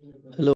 Hello.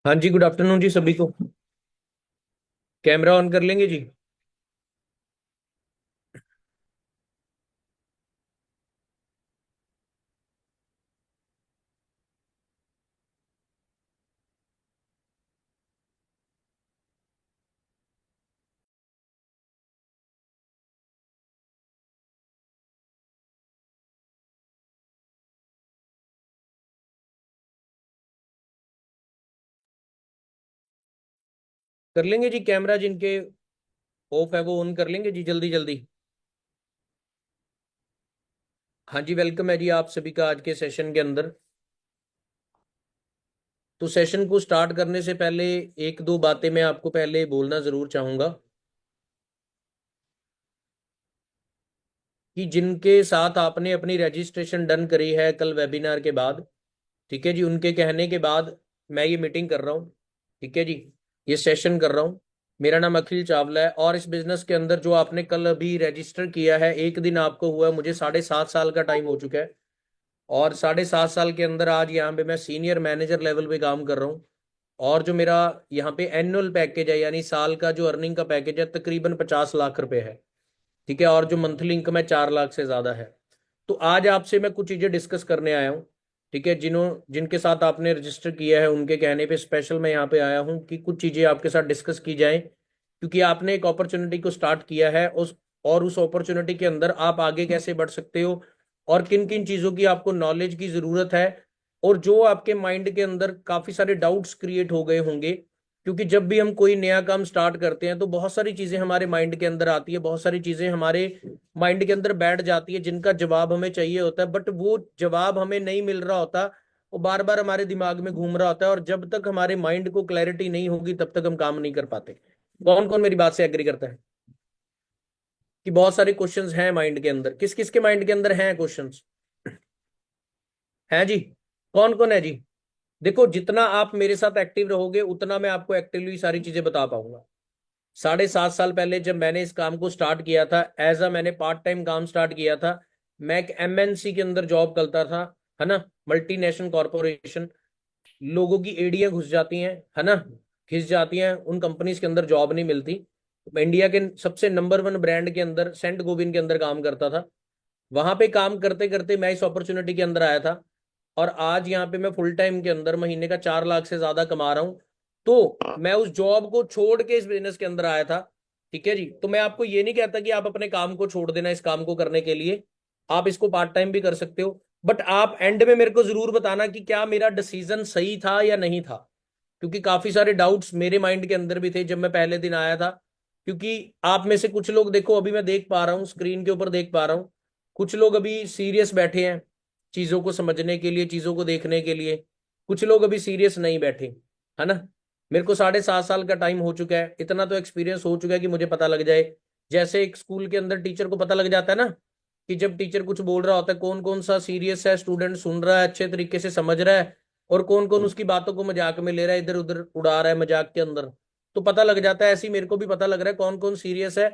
हाँ जी, good afternoon जी सभी को। कैमरा ऑन कर लेंगे जी। कर लेंगे जी कैमरा जिनके ऑफ है वो ऑन कर लेंगे जी, जल्दी जल्दी। हाँ जी, वेलकम है जी आप सभी का आज के सेशन के अंदर। तो सेशन को स्टार्ट करने से पहले एक दो बातें मैं आपको पहले बोलना जरूर चाहूंगा कि जिनके साथ आपने अपनी रजिस्ट्रेशन डन करी है कल वेबिनार के बाद, ठीक है जी, उनके कहने के बाद मैं ये मीटिंग कर रहा हूँ। ठीक है जी, ये सेशन कर रहा हूँ। मेरा नाम अखिल चावला है और इस बिजनेस के अंदर जो आपने कल अभी रजिस्टर किया है, एक दिन आपको हुआ है, मुझे 7.5 साल का टाइम हो चुका है। और 7.5 साल के अंदर आज यहाँ पे मैं सीनियर मैनेजर लेवल पे काम कर रहा हूँ। और जो मेरा यहाँ पे एनुअल पैकेज है, यानी साल का जो अर्निंग का पैकेज है, तकरीबन 50 लाख रुपए है। ठीक है, और जो मंथली इनकम है 4 लाख से ज्यादा है। तो आज आपसे मैं कुछ चीजें डिस्कस करने आया हूँ। ठीक है, जिनके साथ आपने रजिस्टर किया है उनके कहने पे स्पेशल मैं यहाँ पे आया हूँ कि कुछ चीजें आपके साथ डिस्कस की जाएं, क्योंकि आपने एक अपॉर्चुनिटी को स्टार्ट किया है उस अपॉर्चुनिटी के अंदर आप आगे कैसे बढ़ सकते हो और किन किन चीजों की आपको नॉलेज की जरूरत है। और जो आपके माइंड के अंदर काफी सारे डाउट्स क्रिएट हो गए होंगे, क्योंकि जब भी हम कोई नया काम स्टार्ट करते हैं तो बहुत सारी चीजें हमारे माइंड के अंदर आती है, बहुत सारी चीजें हमारे माइंड के अंदर बैठ जाती है जिनका जवाब हमें चाहिए होता है, बट वो जवाब हमें नहीं मिल रहा होता। वो बार बार हमारे दिमाग में घूम रहा होता है और जब तक हमारे माइंड को क्लैरिटी नहीं होगी तब तक हम काम नहीं कर पाते। कौन कौन मेरी बात से एग्री करता है कि बहुत सारे क्वेश्चंस हैं माइंड के अंदर? किस किस के माइंड के अंदर हैं क्वेश्चंस? हैं जी? कौन कौन है जी? देखो, जितना आप मेरे साथ एक्टिव रहोगे उतना मैं आपको एक्टिवली सारी चीजें बता पाऊंगा। 7.5 साल पहले जब मैंने इस काम को स्टार्ट किया था, मैंने पार्ट टाइम काम स्टार्ट किया था। मैं एक एमएनसी के अंदर जॉब करता था, है ना, मल्टीनेशनल कॉरपोरेशन। लोगों की एड़ियां घुस जाती हैं, है ना, घिस जाती हैं, उन कंपनीज के अंदर जॉब नहीं मिलती। मैं इंडिया के सबसे नंबर 1 ब्रांड के अंदर सेंट गोबिन के अंदर काम करता था। वहां पे काम करते करते मैं इस अपॉर्चुनिटी के अंदर आया था और आज यहाँ पे मैं फुल टाइम के अंदर महीने का 4 लाख से ज्यादा कमा रहा हूँ। तो मैं उस जॉब को छोड़ के इस बिजनेस के अंदर आया था। ठीक है जी, तो मैं आपको ये नहीं कहता कि आप अपने काम को छोड़ देना इस काम को करने के लिए। आप इसको पार्ट टाइम भी कर सकते हो, बट आप एंड में मेरे को जरूर बताना कि क्या मेरा डिसीजन सही था या नहीं था। क्योंकि काफी सारे डाउट्स मेरे माइंड के अंदर भी थे जब मैं पहले दिन आया था। क्योंकि आप में से कुछ लोग, देखो अभी मैं देख पा रहा हूँ, स्क्रीन के ऊपर देख पा रहा हूँ, कुछ लोग अभी सीरियस बैठे हैं चीजों को समझने के लिए, चीजों को देखने के लिए। कुछ लोग अभी सीरियस नहीं बैठे, है ना। मेरे को 7.5 साल का टाइम हो चुका है, इतना तो एक्सपीरियंस हो चुका है कि मुझे पता लग जाए। जैसे एक स्कूल के अंदर टीचर को पता लग जाता है ना, कि जब टीचर कुछ बोल रहा होता है कौन कौन सा सीरियस है, स्टूडेंट सुन रहा है, अच्छे तरीके से समझ रहा है, और कौन कौन उसकी बातों को मजाक में ले रहा है, इधर उधर उड़ा रहा है मजाक के अंदर। तो पता लग जाता है, ऐसे ही मेरे को भी पता लग रहा है कौन कौन सीरियस है।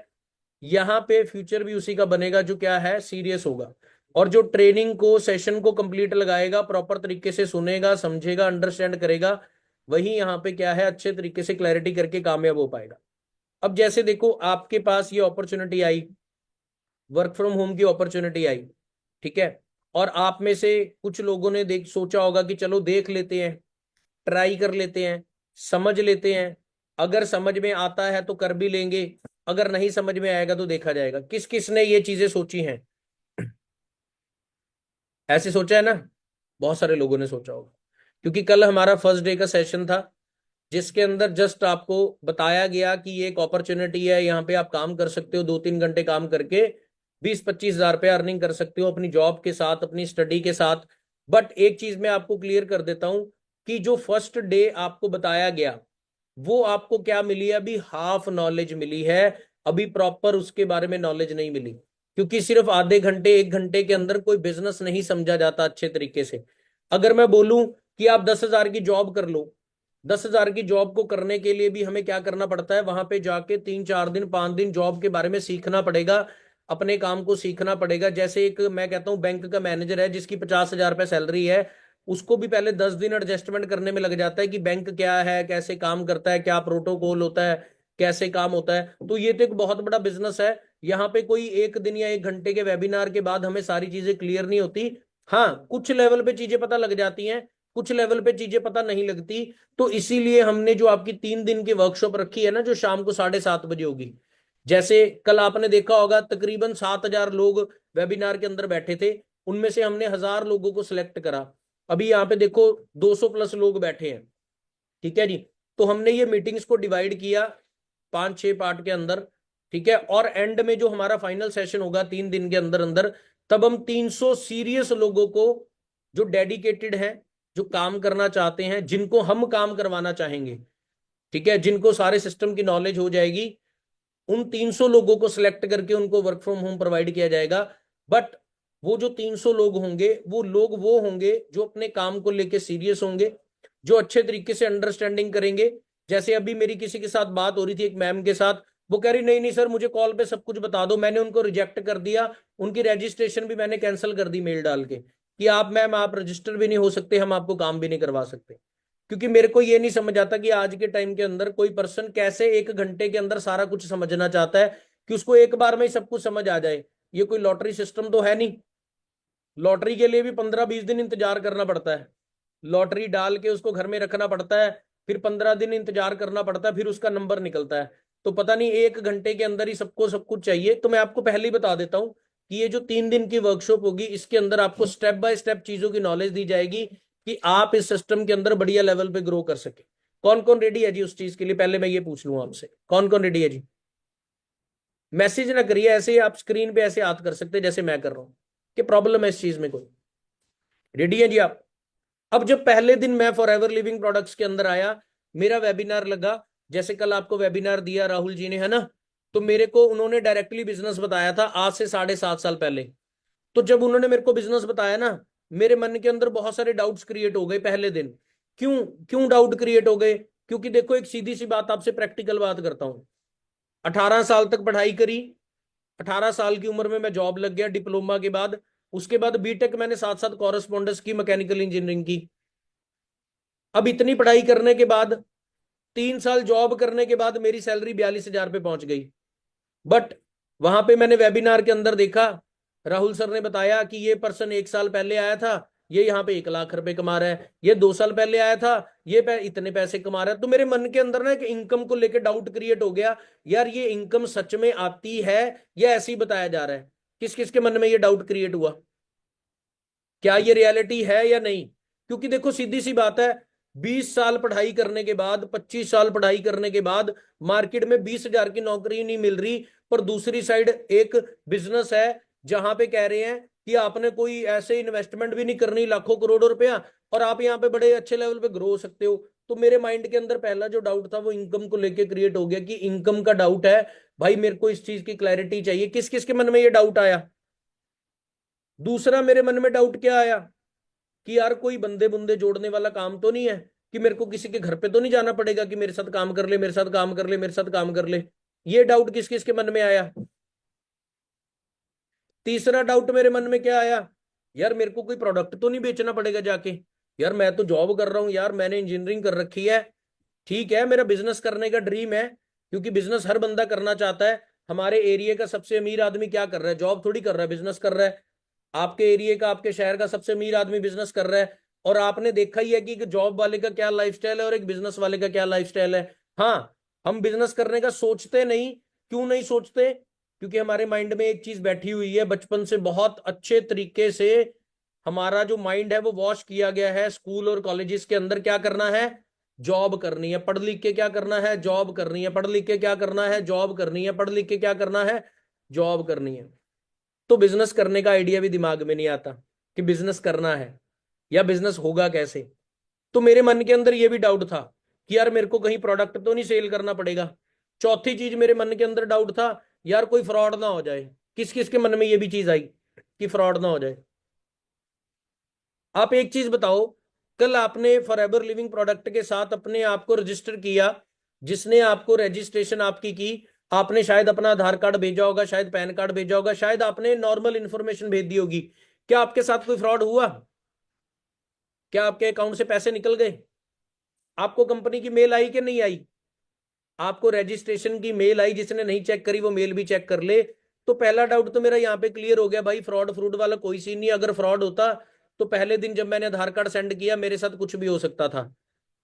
यहाँ पे फ्यूचर भी उसी का बनेगा जो क्या है, सीरियस होगा। और जो ट्रेनिंग को, सेशन को कंप्लीट लगाएगा, प्रॉपर तरीके से सुनेगा, समझेगा, अंडरस्टैंड करेगा, वही यहाँ पे क्या है, अच्छे तरीके से क्लैरिटी करके कामयाब हो पाएगा। अब जैसे देखो, आपके पास ये opportunity I, work from home की अपॉर्चुनिटी आई, ठीक है। और आप में से कुछ लोगों ने देख सोचा होगा कि चलो देख लेते हैं, ट्राई कर लेते हैं, समझ लेते हैं, अगर समझ में आता है तो कर भी लेंगे, अगर नहीं समझ में आएगा तो देखा जाएगा। किस किस ने ये चीजें सोची हैं? ऐसे सोचा है ना, बहुत सारे लोगों ने सोचा होगा। क्योंकि कल हमारा फर्स्ट डे का सेशन था, जिसके अंदर जस्ट आपको बताया गया कि ये एक अपॉर्चुनिटी है, यहाँ पे आप काम कर सकते हो, 2-3 घंटे काम करके 20-25 हजार रुपये अर्निंग कर सकते हो अपनी जॉब के साथ, अपनी स्टडी के साथ। बट एक चीज मैं आपको क्लियर कर देता हूं कि जो फर्स्ट डे आपको बताया गया, वो आपको क्या मिली है? अभी हाफ नॉलेज मिली है, अभी प्रॉपर उसके बारे में नॉलेज नहीं मिली। क्योंकि सिर्फ आधे घंटे, 1 घंटे के अंदर कोई बिजनेस नहीं समझा जाता अच्छे तरीके से। अगर मैं बोलूं कि आप 10 हजार की जॉब कर लो, 10 हजार की जॉब को करने के लिए भी हमें क्या करना पड़ता है? वहां पे जाके 3-4 दिन, 5 दिन जॉब के बारे में सीखना पड़ेगा, अपने काम को सीखना पड़ेगा। जैसे एक मैं कहता हूँ बैंक का मैनेजर है जिसकी 50 हजार रुपये सैलरी है, उसको भी पहले 10 दिन एडजस्टमेंट करने में लग जाता है कि बैंक क्या है, कैसे काम करता है, क्या प्रोटोकॉल होता है, कैसे काम होता है। तो ये तो एक बहुत बड़ा बिजनेस है। यहाँ पे कोई 1 दिन या 1 घंटे के वेबिनार के बाद हमें सारी चीजें क्लियर नहीं होती। हाँ, कुछ लेवल पे चीजें पता लग जाती हैं, कुछ लेवल पे चीजें पता नहीं लगती। तो इसीलिए हमने जो आपकी 3 दिन की वर्कशॉप रखी है ना, जो शाम को 7:30 बजे होगी। जैसे कल आपने देखा होगा तकरीबन 7 हजार लोग वेबिनार के अंदर बैठे थे, उनमें से हमने 1,000 लोगों को सिलेक्ट करा। अभी यहाँ पे देखो 200 प्लस लोग बैठे हैं। ठीक है जी, तो हमने ये मीटिंग्स को डिवाइड किया 5-6 पार्ट के अंदर। ठीक है, और एंड में जो हमारा फाइनल सेशन होगा 3 दिन के अंदर अंदर, तब हम 300 सीरियस लोगों को, जो डेडिकेटेड हैं, जो काम करना चाहते हैं, जिनको हम काम करवाना चाहेंगे, ठीक है, जिनको सारे सिस्टम की नॉलेज हो जाएगी, उन 300 लोगों को सिलेक्ट करके उनको वर्क फ्रॉम होम प्रोवाइड किया जाएगा। बट वो जो 300 लोग होंगे, वो होंगे जो अपने काम को लेके सीरियस होंगे, जो अच्छे तरीके से अंडरस्टैंडिंग करेंगे। जैसे अभी मेरी किसी के साथ बात हो रही थी, एक मैम के साथ, वो कह रही नहीं नहीं सर मुझे कॉल पे सब कुछ बता दो। मैंने उनको रिजेक्ट कर दिया, उनकी रजिस्ट्रेशन भी मैंने कैंसिल कर दी मेल डाल के कि आप मैम आप रजिस्टर भी नहीं हो सकते, हम आपको काम भी नहीं करवा सकते। क्योंकि मेरे को ये नहीं समझ आता कि आज के टाइम के अंदर कोई पर्सन कैसे 1 घंटे के अंदर सारा कुछ समझना चाहता है कि उसको एक बार में ही सब कुछ समझ आ जाए। ये कोई लॉटरी सिस्टम तो है नहीं। लॉटरी के लिए भी 15-20 दिन इंतजार करना पड़ता है, लॉटरी डाल के उसको घर में रखना पड़ता है, फिर 15 दिन इंतजार करना पड़ता है, फिर उसका नंबर निकलता है। तो पता नहीं 1 घंटे के अंदर ही सबको सब कुछ चाहिए। तो मैं आपको पहले ही बता देता हूं कि ये जो 3 दिन की वर्कशॉप होगी, इसके अंदर आपको स्टेप बाय स्टेप चीजों की नॉलेज दी जाएगी कि आप इस सिस्टम के अंदर बढ़िया लेवल पे ग्रो कर सके। कौन कौन रेडी है जी उस चीज के लिए? पहले मैं ये पूछ लूं आपसे, कौन कौन रेडी है जी? मैसेज ना करिए, ऐसे ही आप स्क्रीन पे ऐसे याद कर सकते हैं जैसे मैं कर रहा हूं, कि प्रॉब्लम है इस चीज में कोई? रेडी है जी आप? अब जब पहले दिन मैं फॉरएवर लिविंग प्रोडक्ट्स के अंदर आया, मेरा वेबिनार लगा, जैसे कल आपको वेबिनार दिया राहुल जी ने, है ना, तो मेरे को उन्होंने डायरेक्टली बिजनेस बताया था आज से 7.5 साल पहले। तो जब उन्होंने मेरे को बिजनेस बताया ना, मेरे मन के अंदर बहुत सारे डाउट्स क्रिएट हो गए पहले दिन। क्यों क्यों डाउट क्रिएट हो गए? क्योंकि देखो एक सीधी सी बात, आपसे प्रैक्टिकल बात करता हूं। 18 साल तक पढ़ाई करी, 18 साल की उम्र में मैं जॉब लग गया डिप्लोमा के बाद। उसके बाद बीटेक मैंने साथ साथ कॉरेस्पॉन्डेंस की, मैकेनिकल इंजीनियरिंग की। अब इतनी पढ़ाई करने के बाद, 3 साल जॉब करने के बाद मेरी सैलरी 42,000 पे पहुंच गई। बट वहां पे मैंने वेबिनार के अंदर देखा, राहुल सर ने बताया कि ये पर्सन 1 साल पहले आया था, ये यहाँ पे 1 लाख रुपए कमा रहा है। ये 2 साल पहले आया था, ये इतने पैसे कमा रहा है। तो मेरे मन के अंदर ना एक इनकम को लेकर डाउट क्रिएट हो गया, यार ये इनकम सच में आती है या ऐसे ही बताया जा रहा है? किस किस के मन में ये डाउट क्रिएट हुआ? क्या ये रियलिटी है या नहीं? क्योंकि देखो सीधी सी बात है, 20 साल पढ़ाई करने के बाद, 25 साल पढ़ाई करने के बाद मार्केट में 20,000 की नौकरी नहीं मिल रही। पर दूसरी साइड एक बिजनेस है जहां पे कह रहे हैं कि आपने कोई ऐसे इन्वेस्टमेंट भी नहीं करनी लाखों करोड़ों रुपया, और आप यहाँ पे बड़े अच्छे लेवल पे ग्रो हो सकते हो। तो मेरे माइंड के अंदर पहला जो डाउट था वो इनकम को लेके क्रिएट हो गया कि इनकम का डाउट है, भाई मेरे को इस चीज की क्लैरिटी चाहिए। किस किस के मन में ये डाउट आया? दूसरा मेरे मन में डाउट क्या आया कि यार कोई बंदे बुंदे जोड़ने वाला काम तो नहीं है, कि मेरे को किसी के घर पे तो नहीं जाना पड़ेगा कि मेरे साथ काम कर ले, मेरे साथ काम कर ले, मेरे साथ काम कर ले। ये डाउट किस किस के मन में आया? तीसरा डाउट मेरे मन में क्या आया? यार मेरे को कोई प्रोडक्ट तो नहीं बेचना पड़ेगा जाके? यार मैं तो जॉब कर रहा हूं, यार मैंने इंजीनियरिंग कर रखी है, ठीक है, मेरा बिजनेस करने का ड्रीम है, क्योंकि बिजनेस हर बंदा करना चाहता है। हमारे एरिया का सबसे अमीर आदमी क्या कर रहा है? जॉब थोड़ी कर रहा है, बिजनेस कर रहा है। आपके एरिया का, आपके शहर का सबसे अमीर आदमी बिजनेस कर रहा है। और आपने देखा ही है कि एक जॉब वाले का क्या लाइफस्टाइल है और एक बिजनेस वाले का क्या लाइफस्टाइल है। हाँ, हम बिजनेस करने का सोचते नहीं। क्यों नहीं सोचते? क्योंकि हमारे माइंड में एक चीज बैठी हुई है, बचपन से बहुत अच्छे तरीके से हमारा जो माइंड है वो वॉश किया गया है। स्कूल और कॉलेजेस के अंदर क्या करना है? जॉब करनी है। पढ़ लिख के क्या करना है? जॉब करनी है। पढ़ लिख के क्या करना है? जॉब करनी है। पढ़ लिख के क्या करना है? जॉब करनी है। तो बिजनेस करने का आइडिया भी दिमाग में नहीं आता कि बिजनेस करना है या बिजनेस होगा कैसे। तो मेरे मन के अंदर ये भी डाउट था कि यार मेरे को कहीं प्रोडक्ट तो नहीं सेल करना पड़ेगा। चौथी चीज मेरे मन के अंदर डाउट था, यार कोई फ्रॉड ना हो जाए। किस किस के मन में ये भी चीज आई कि फ्रॉड ना हो जाए? आप एक चीज बताओ, कल आपने फॉरएवर लिविंग प्रोडक्ट के साथ अपने आप को रजिस्टर किया, जिसने आपको रजिस्ट्रेशन आपकी की, आपने शायद अपना आधार कार्ड भेजा होगा, शायद पैन कार्ड भेजा होगा, शायद आपने नॉर्मल इंफॉर्मेशन भेज दी होगी। क्या आपके साथ कोई फ्रॉड हुआ? क्या आपके अकाउंट से पैसे निकल गए? आपको कंपनी की मेल आई कि नहीं आई? आपको रजिस्ट्रेशन की मेल आई, जिसने नहीं चेक करी वो मेल भी चेक कर ले। तो पहला डाउट तो मेरा यहाँ पे क्लियर हो गया, भाई फ्रॉड फ्रूड वाला कोई सीन नहीं। अगर फ्रॉड होता तो पहले दिन जब मैंने आधार कार्ड सेंड किया, मेरे साथ कुछ भी हो सकता था।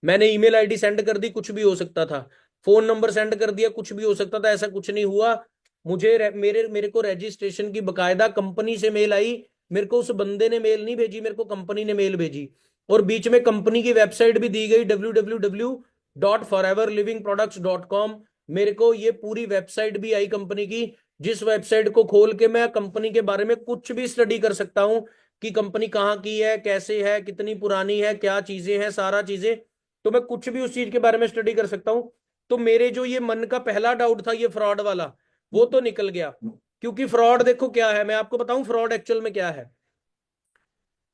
मैंने ईमेल आईडी सेंड कर दी, कुछ भी हो सकता था। फोन नंबर सेंड कर दिया, कुछ भी हो सकता था। ऐसा कुछ नहीं हुआ। मेरे मेरे को रजिस्ट्रेशन की बकायदा कंपनी से मेल आई। मेरे को उस बंदे ने मेल नहीं भेजी, मेरे को कंपनी ने मेल भेजी। और बीच में कंपनी की वेबसाइट भी दी गई, www.foreverlivingproducts.com। मेरे को ये पूरी वेबसाइट भी आई कंपनी की, जिस वेबसाइट को खोल के मैं कंपनी के बारे में कुछ भी स्टडी कर सकता हूं कि कंपनी कहाँ की है, कैसे है, कितनी पुरानी है, क्या चीजें हैं, सारा चीजें। तो मैं कुछ भी उस चीज के बारे में स्टडी कर सकता हूं। तो मेरे जो ये मन का पहला डाउट था ये फ्रॉड वाला, वो तो निकल गया। क्योंकि फ्रॉड देखो क्या है, मैं आपको बताऊं फ्रॉड एक्चुअल में क्या है।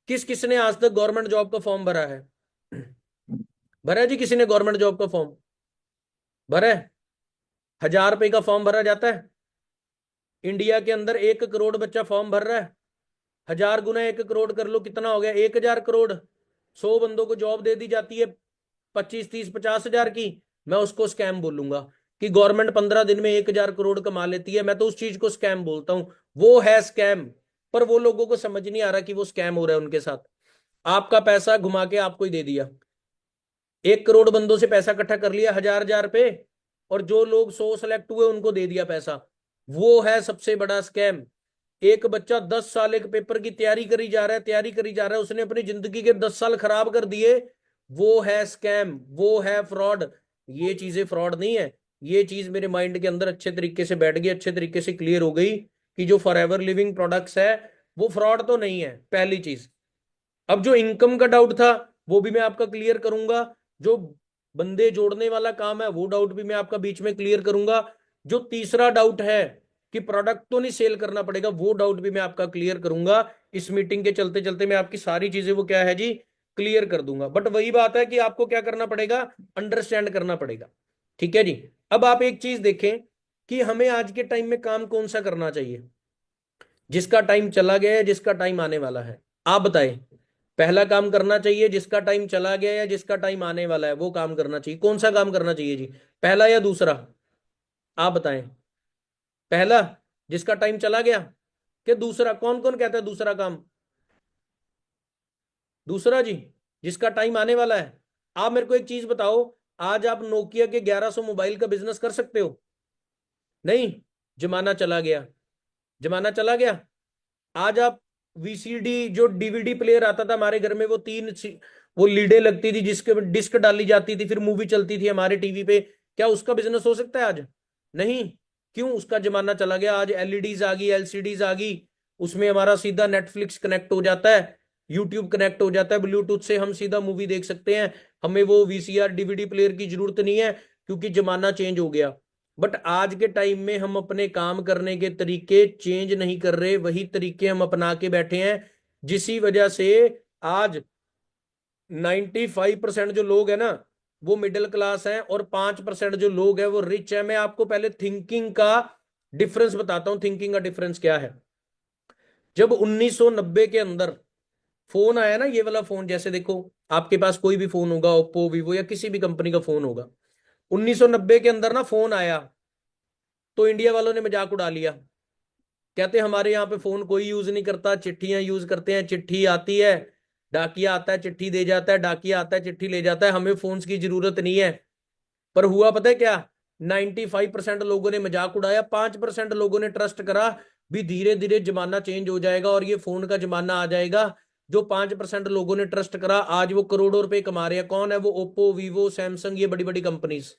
किस किसने आज तक गवर्नमेंट जॉब का फॉर्म भरा है? भरा है जी किसी ने गवर्नमेंट जॉब का फॉर्म भरा है? 1,000 रुपए का फॉर्म भरा जाता है? इंडिया के अंदर 1 करोड़ बच्चा फॉर्म भर रहा है। 1,000 गुना 1 करोड़ कर लो, कितना हो गया? 1,000 करोड़। 100 बंदों को जॉब दे दी जाती है 25, 30, 50 हजार की। मैं उसको स्कैम बोलूंगा कि गवर्नमेंट 15 दिन में 1,000 करोड़ कमा लेती है, मैं तो उस चीज को स्कैम बोलता हूं। वो है स्कैम। पर वो लोगों को समझ नहीं आ रहा कि वो स्कैम हो रहा है उनके साथ। आपका पैसा घुमा के आपको ही दे दिया। 1 करोड़ बंदों से पैसा इकट्ठा कर लिया 1,000 1,000 पे, और जो लोग 100 सेलेक्ट हुए उनको दे दिया पैसा। वो है सबसे बड़ा स्कैम। एक बच्चा 10 साल एक पेपर की तैयारी करी जा रहा है, तैयारी करी जा रहा है, उसने अपनी जिंदगी के 10 साल खराब कर दिए। वो है स्कैम, वो है फ्रॉड। ये चीजें फ्रॉड नहीं है। ये चीज मेरे माइंड के अंदर अच्छे तरीके से बैठ गई, अच्छे तरीके से क्लियर हो गई कि जो फॉरएवर लिविंग प्रोडक्ट्स है वो फ्रॉड तो नहीं है, पहली चीज। अब जो इनकम का डाउट था वो भी मैं आपका क्लियर करूंगा। जो बंदे जोड़ने वाला काम है वो डाउट भी मैं आपका बीच में क्लियर करूंगा। जो तीसरा डाउट है कि प्रोडक्ट तो नहीं सेल करना पड़ेगा, वो डाउट भी मैं आपका क्लियर करूंगा। इस मीटिंग के चलते चलते मैं आपकी सारी चीजें वो क्या है जी क्लियर कर दूंगा। बट वही बात है कि आपको क्या करना पड़ेगा, अंडरस्टैंड करना पड़ेगा। ठीक है जी। अब आप एक चीज देखें कि हमें आज के टाइम में काम कौन सा करना चाहिए, जिसका टाइम चला गया है, जिसका टाइम आने वाला है। आप बताएं, पहला काम करना चाहिए जिसका टाइम चला गया है या जिसका टाइम आने वाला है वो काम करना चाहिए? कौन सा काम करना चाहिए जी, पहला या दूसरा? आप बताएं। पहला, जिसका टाइम चला गया, कि दूसरा? कौन कौन कहता है दूसरा काम? दूसरा जी, जिसका टाइम आने वाला है। आप मेरे को एक चीज बताओ, आज आप नोकिया के 1100 मोबाइल का बिजनेस कर सकते हो? नहीं, जमाना चला गया, जमाना चला गया। आज आप वीसीडी, जो डीवीडी प्लेयर आता था हमारे घर में, वो वो लीडें लगती थी जिसके डिस्क डाली जाती थी, फिर मूवी चलती थी हमारे टीवी पे, क्या उसका बिजनेस हो सकता है आज? नहीं। क्यों? उसका जमाना चला गया। आज एलईडीज आ गई, एलसीडीज आ गई, उसमें हमारा सीधा नेटफ्लिक्स कनेक्ट हो जाता है, यूट्यूब कनेक्ट हो जाता है, ब्लूटूथ से हम सीधा मूवी देख सकते हैं। हमें वो वीसीआर डीवीडी प्लेयर की जरूरत नहीं है, क्योंकि जमाना चेंज हो गया। बट आज के टाइम में हम अपने काम करने के तरीके चेंज नहीं कर रहे, वही तरीके हम अपना के बैठे हैं, जिसी वजह से आज 95% जो लोग हैं ना वो मिडिल क्लास हैं, और 5% जो लोग हैं वो रिच है। मैं आपको पहले थिंकिंग का डिफरेंस बताता हूं, थिंकिंग का डिफरेंस क्या है। जब 1990 के अंदर फोन आया ना, ये वाला फोन, जैसे देखो आपके पास कोई भी फोन होगा, ओप्पो, वीवो या किसी भी कंपनी का फोन होगा, 1990 के अंदर ना फोन आया तो इंडिया वालों ने मजाक उड़ा लिया। कहते हमारे यहाँ पे फोन कोई यूज नहीं करता, चिट्ठियां यूज करते हैं, चिट्ठी आती है, डाकिया आता है, चिट्ठी दे जाता है, डाकिया आता है, चिट्ठी ले जाता है, हमें फोन्स की जरूरत नहीं है। पर हुआ पता है क्या? 95% लोगों ने मजाक उड़ाया, 5% लोगों ने ट्रस्ट करा भी धीरे धीरे जमाना चेंज हो जाएगा और ये फोन का जमाना आ जाएगा। जो 5% लोगों ने ट्रस्ट करा, आज वो करोड़ों रुपए कमा रहे हैं। कौन है वो? ओप्पो, वीवो, सैमसंग, ये बड़ी बड़ी कंपनीज।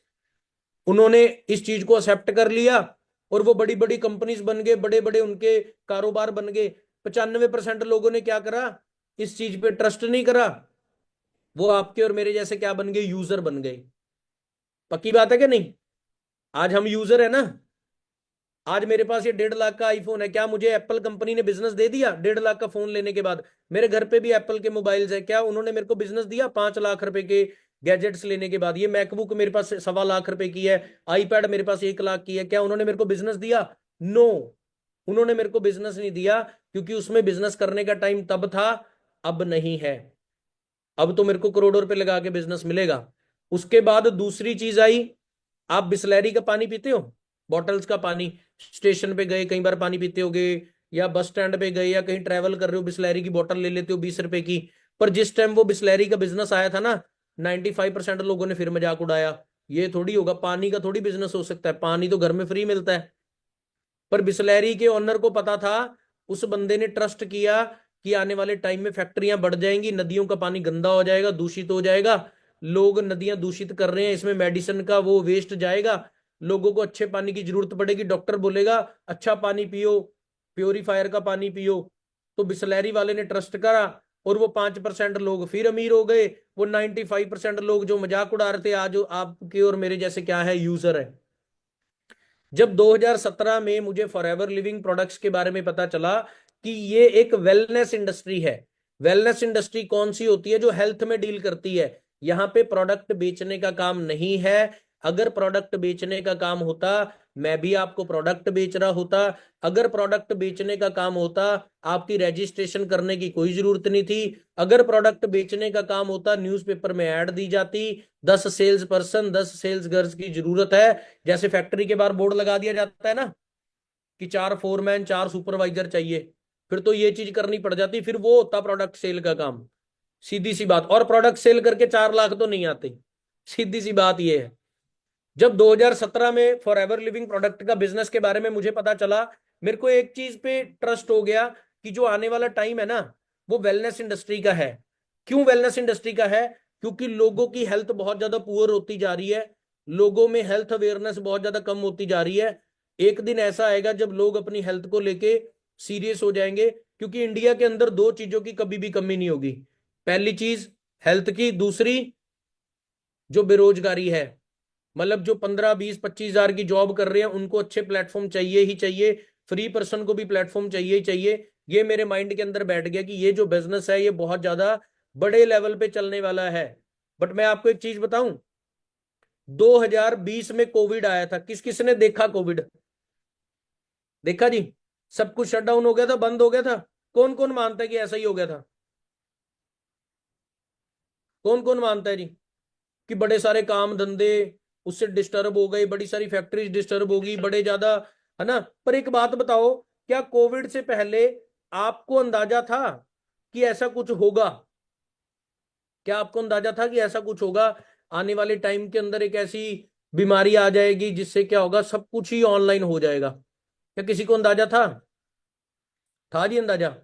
उन्होंने इस चीज को एक्सेप्ट कर लिया और वो बड़ी बड़ी कंपनीज बन गए, बड़े बड़े उनके कारोबार बन गए। 95% लोगों ने क्या करा? इस चीज पे ट्रस्ट नहीं करा, वो आपके और मेरे जैसे क्या बन गए? यूजर बन गए। पक्की बात है कि नहीं? आज हम यूजर है ना। आज मेरे पास ये 1.5 लाख का आईफोन है, क्या मुझे एप्पल कंपनी ने बिजनेस दे दिया 1.5 लाख का फोन लेने के बाद? मेरे घर पे भी एप्पल के मोबाइल्स है, क्या उन्होंने मेरे को बिजनेस दिया 5 लाख रुपए के गैजेट्स लेने के बाद? ये मैकबुक मेरे पास 1.25 लाख रुपए की है, आईपैड मेरे पास 1 लाख की है, क्या उन्होंने मेरे को बिजनेस दिया? नो, उन्होंने मेरे को बिजनेस नहीं दिया, क्योंकि उसमें बिजनेस करने का टाइम तब था, अब नहीं है। अब तो मेरे को करोड़ों रुपए लगा के बिजनेस मिलेगा। उसके बाद दूसरी चीज आई, आप बिस्लैरी का पानी पीते हो, बॉटल्स का पानी? स्टेशन पे गए कई बार पानी पीते होगे, या बस स्टैंड पे गए या कहीं ट्रेवल कर रहे हो, बिस्लैरी की बोतल ले लेते हो 20 रुपए की। पर जिस टाइम वो बिस्लैरी का बिजनेस आया था ना, 95% लोगों ने फिर मजाक उड़ाया, ये थोड़ी होगा, पानी का थोड़ी बिजनेस हो सकता है, पानी तो घर में फ्री मिलता है। पर बिस्लैरी के ओनर को पता था, उस बंदे ने ट्रस्ट किया कि आने वाले टाइम में फैक्ट्रियां बढ़ जाएंगी, नदियों का पानी गंदा हो जाएगा, दूषित हो जाएगा, लोग नदियां दूषित कर रहे हैं, इसमें मेडिसिन का वो वेस्ट जाएगा, लोगों को अच्छे पानी की जरूरत पड़ेगी, डॉक्टर बोलेगा अच्छा पानी पियो, प्योरीफायर का पानी पियो, तो बिसलैरी वाले ने ट्रस्ट करा और वो 5% लोग फिर अमीर हो गए। वो 95% लोग जो मजाक उड़ा रहे थे आज आपके और मेरे जैसे क्या है, यूजर है। जब 2017 में मुझे फॉरएवर लिविंग प्रोडक्ट्स के बारे में पता चला कि ये एक वेलनेस इंडस्ट्री है। वेलनेस इंडस्ट्री कौन सी होती है? जो हेल्थ में डील करती है। यहां पे प्रोडक्ट बेचने का काम नहीं है। अगर प्रोडक्ट बेचने का काम होता, मैं भी आपको प्रोडक्ट बेच रहा होता। अगर प्रोडक्ट बेचने का काम होता, आपकी रजिस्ट्रेशन करने की कोई जरूरत नहीं थी। अगर प्रोडक्ट बेचने का काम होता, न्यूज़पेपर में ऐड दी जाती, 10 सेल्स पर्सन 10 सेल्स गर्ल्स की जरूरत है, जैसे फैक्ट्री के बाहर बोर्ड लगा दिया जाता है ना कि 4 फोरमैन 4 सुपरवाइजर चाहिए, फिर तो ये चीज करनी पड़ जाती, फिर वो होता प्रोडक्ट सेल का काम। सीधी सी बात। और प्रोडक्ट सेल करके 4 लाख तो नहीं आते, सीधी सी बात ये है। जब 2017 में फॉरएवर लिविंग प्रोडक्ट का बिजनेस के बारे में मुझे पता चला, मेरे को एक चीज पे ट्रस्ट हो गया कि जो आने वाला टाइम है ना, वो वेलनेस इंडस्ट्री का है। क्यों वेलनेस इंडस्ट्री का है? क्योंकि लोगों की हेल्थ बहुत ज्यादा पुअर होती जा रही है, लोगों में हेल्थ अवेयरनेस बहुत ज्यादा कम होती जा रही है। एक दिन ऐसा आएगा जब लोग अपनी हेल्थ को लेके सीरियस हो जाएंगे, क्योंकि इंडिया के अंदर 2 चीजों की कभी भी कमी नहीं होगी। पहली चीज हेल्थ की, दूसरी जो बेरोजगारी है। मतलब जो 15 20 25 हजार की जॉब कर रहे हैं उनको अच्छे प्लेटफॉर्म चाहिए ही चाहिए, फ्री पर्सन को भी प्लेटफॉर्म चाहिए ही चाहिए। ये मेरे माइंड के अंदर बैठ गया कि ये जो बिजनेस है ये बहुत ज्यादा बड़े लेवल पे चलने वाला है। बट मैं आपको एक चीज बताऊं, 2020 में कोविड आया था, किस किस ने देखा कोविड? देखा जी? सब कुछ शट डाउन हो गया था, बंद हो गया था। कौन कौन मानता है कि ऐसा ही हो गया था? कौन कौन मानता है जी कि बड़े सारे काम धंधे उससे डिस्टर्ब हो गए, बड़ी सारी फैक्ट्रीज डिस्टर्ब होगी, बड़े ज्यादा, है ना? पर एक बात बताओ, क्या कोविड से पहले आपको अंदाजा था कि ऐसा कुछ होगा? क्या आपको अंदाजा था कि ऐसा कुछ होगा? आने वाले टाइम के अंदर एक ऐसी बीमारी आ जाएगी जिससे क्या होगा, सब कुछ ही ऑनलाइन हो जाएगा। क्या किसी को अंदाजा था? था जी अंदाजा?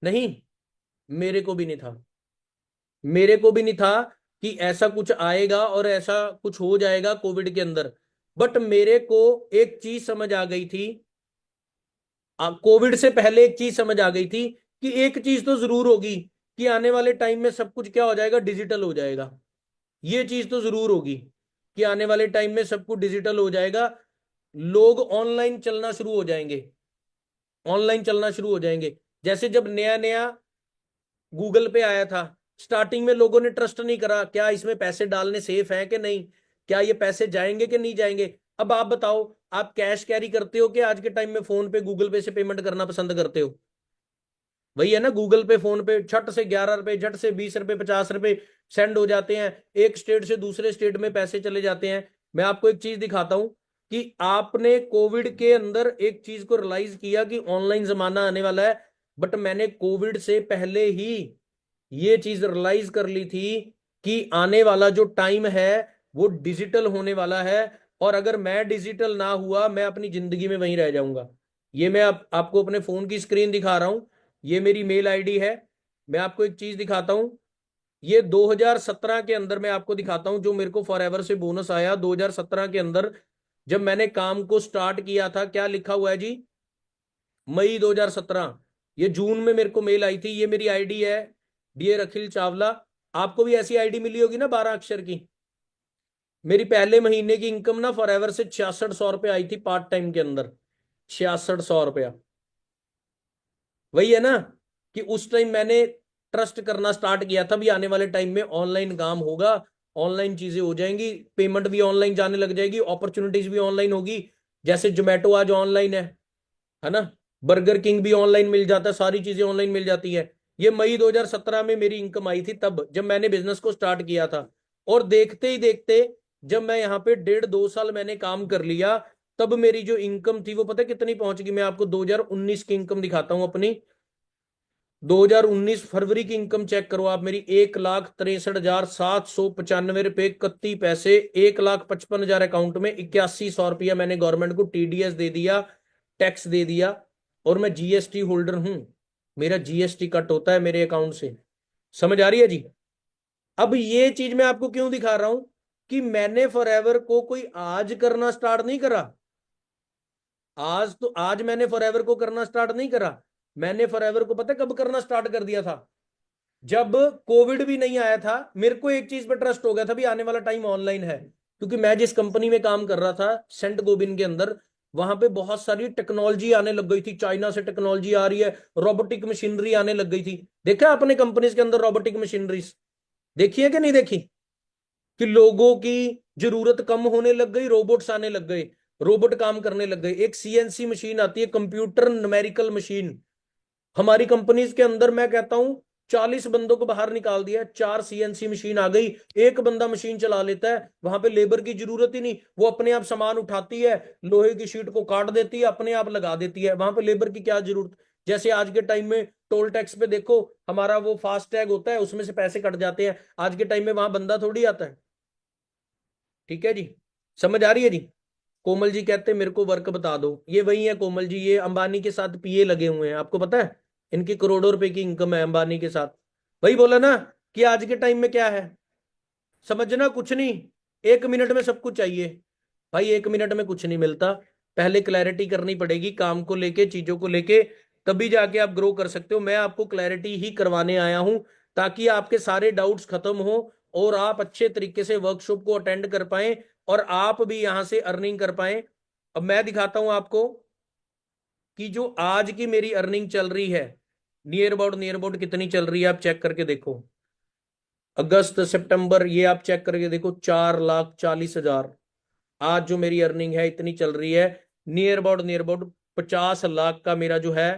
नहीं, मेरे को भी नहीं था। मेरे को भी नहीं था कि ऐसा कुछ आएगा और ऐसा कुछ हो जाएगा कोविड के अंदर। बट मेरे को एक चीज समझ आ गई थी, कोविड से पहले एक चीज समझ आ गई थी कि एक चीज तो जरूर होगी कि आने वाले टाइम में सब कुछ क्या हो जाएगा, डिजिटल हो जाएगा। ये चीज तो जरूर होगी कि आने वाले टाइम में सब कुछ डिजिटल हो जाएगा। लोग ऑनलाइन चलना शुरू हो जाएंगे, ऑनलाइन चलना शुरू हो जाएंगे। जैसे जब नया नया गूगल पे आया था, स्टार्टिंग में लोगों ने ट्रस्ट नहीं करा, क्या इसमें पैसे डालने सेफ है कि नहीं, क्या ये पैसे जाएंगे कि नहीं जाएंगे। अब आप बताओ, आप कैश कैरी करते हो कि आज के टाइम में फोन पे गूगल पे से पेमेंट करना पसंद करते हो? वही है ना, गूगल पे फोन पे छट से 11 रुपए, झट से 20 रुपए 50 रुपए सेंड हो जाते हैं, एक स्टेट से दूसरे स्टेट में पैसे चले जाते हैं। मैं आपको एक चीज दिखाता हूं कि आपने कोविड के अंदर एक चीज को रियलाइज किया कि ऑनलाइन जमाना आने वाला है। बट मैंने कोविड से पहले ही ये चीज रियलाइज कर ली थी कि आने वाला जो टाइम है वो डिजिटल होने वाला है। और अगर मैं डिजिटल ना हुआ, मैं अपनी जिंदगी में वहीं रह जाऊंगा। ये मैं आपको अपने फोन की स्क्रीन दिखा रहा हूं, ये मेरी मेल आईडी है। मैं आपको एक चीज दिखाता हूं, ये 2017 के अंदर मैं आपको दिखाता हूं जो मेरे को फॉरएवर से बोनस आया 2017 के अंदर, जब मैंने काम को स्टार्ट किया था। क्या लिखा हुआ है जी? मई 2017। ये जून में मेरे को मेल आई थी। ये मेरी आईडी है, डियर अखिल चावला। आपको भी ऐसी आईडी मिली होगी ना 12 अक्षर की। मेरी पहले महीने की इनकम ना फॉरएवर से 6600 रुपये आई थी पार्ट टाइम के अंदर। 6600 रुपया। वही है ना कि उस टाइम मैंने ट्रस्ट करना स्टार्ट किया था भी आने वाले टाइम में ऑनलाइन काम होगा, ऑनलाइन चीजें हो जाएंगी, पेमेंट भी ऑनलाइन जाने लग जाएगी, अपॉर्चुनिटीज भी ऑनलाइन होगी। जैसे जोमेटो आज ऑनलाइन है ना? बर्गर किंग भी ऑनलाइन मिल जाता है, सारी चीजें ऑनलाइन मिल जाती है। ये मई 2017 में मेरी इनकम आई थी, तब जब मैंने बिजनेस को स्टार्ट किया था। और देखते ही देखते जब मैं यहाँ पे 1.5 2 साल मैंने काम कर लिया, तब मेरी जो इनकम थी वो पता है कितनी पहुंच गई? मैं आपको 2019 की इनकम दिखाता हूं अपनी। 2019 फरवरी की इनकम चेक करो आप मेरी, 1,63,795 रुपये 31 पैसे। 1,55,000 अकाउंट में, 8100 रुपया मैंने गवर्नमेंट को टीडीएस दे दिया, टैक्स दे दिया। और मैं जीएसटी होल्डर हूं, मेरा जीएसटी कट होता है मेरे अकाउंट से। समझ आ रही है जी? अब ये चीज मैं आपको क्यों दिखा रहा हूं कि मैंने फॉरएवर को कोई आज करना स्टार्ट नहीं करा। आज मैंने फॉरएवर को करना स्टार्ट नहीं करा। मैंने फॉरएवर को पता कब करना स्टार्ट कर दिया था? जब कोविड भी नहीं आया था। मेरे को एक चीज पे ट्रस्ट हो गया था भी आने वाला टाइम ऑनलाइन है, क्योंकि मैं जिस कंपनी में काम कर रहा था सेंट गोबिन के अंदर, वहां पे बहुत सारी टेक्नोलॉजी आने लग गई थी। चाइना से टेक्नोलॉजी आ रही है, रोबोटिक मशीनरी आने लग गई थी। देखा आपने कंपनीज के अंदर रोबोटिक मशीनरीज देखी है कि नहीं देखी? कि लोगों की जरूरत कम होने लग गई, रोबोट्स आने लग गए, रोबोट काम करने लग गए। एक सीएनसी मशीन आती है, कंप्यूटर न्यूमेरिकल मशीन। हमारी कंपनीज के अंदर मैं कहता हूं 40 बंदों को बाहर निकाल दिया, 4 सीएनसी मशीन आ गई। एक बंदा मशीन चला लेता है, वहां पे लेबर की जरूरत ही नहीं। वो अपने आप सामान उठाती है, लोहे की शीट को काट देती है, अपने आप लगा देती है। वहां पे लेबर की क्या जरूरत? जैसे आज के टाइम में टोल टैक्स पे देखो, हमारा वो फास्ट टैग होता है, उसमें से पैसे कट जाते हैं। आज के टाइम में वहां बंदा थोड़ी आता है। ठीक है जी, समझ आ रही है जी? कोमल जी कहते हैं मेरे को वर्क बता दो। ये वही है कोमल जी, ये अंबानी के साथ पीए लगे हुए हैं, आपको पता है? इनकी करोड़ों रुपए की इनकम है अंबानी के साथ। वही बोला ना कि आज के टाइम में क्या है, समझना कुछ नहीं, 1 मिनट में सब कुछ चाहिए। भाई 1 मिनट में कुछ नहीं मिलता। पहले क्लैरिटी करनी पड़ेगी काम को लेके, चीजों को लेके, तभी जाके आप ग्रो कर सकते हो। मैं आपको क्लैरिटी ही करवाने आया हूं, ताकि आपके सारे डाउट्स खत्म हो और आप अच्छे तरीके से वर्कशॉप को अटेंड कर पाए और आप भी यहां से अर्निंग कर पाए। अब मैं दिखाता हूं आपको कि जो आज की मेरी अर्निंग चल रही है, नियर अबाउट कितनी चल रही है, आप चेक करके देखो। अगस्त सितंबर ये आप चेक करके देखो, 4,40,000 आज जो मेरी अर्निंग है इतनी चल रही है। नियर अबाउट 50 लाख का मेरा जो है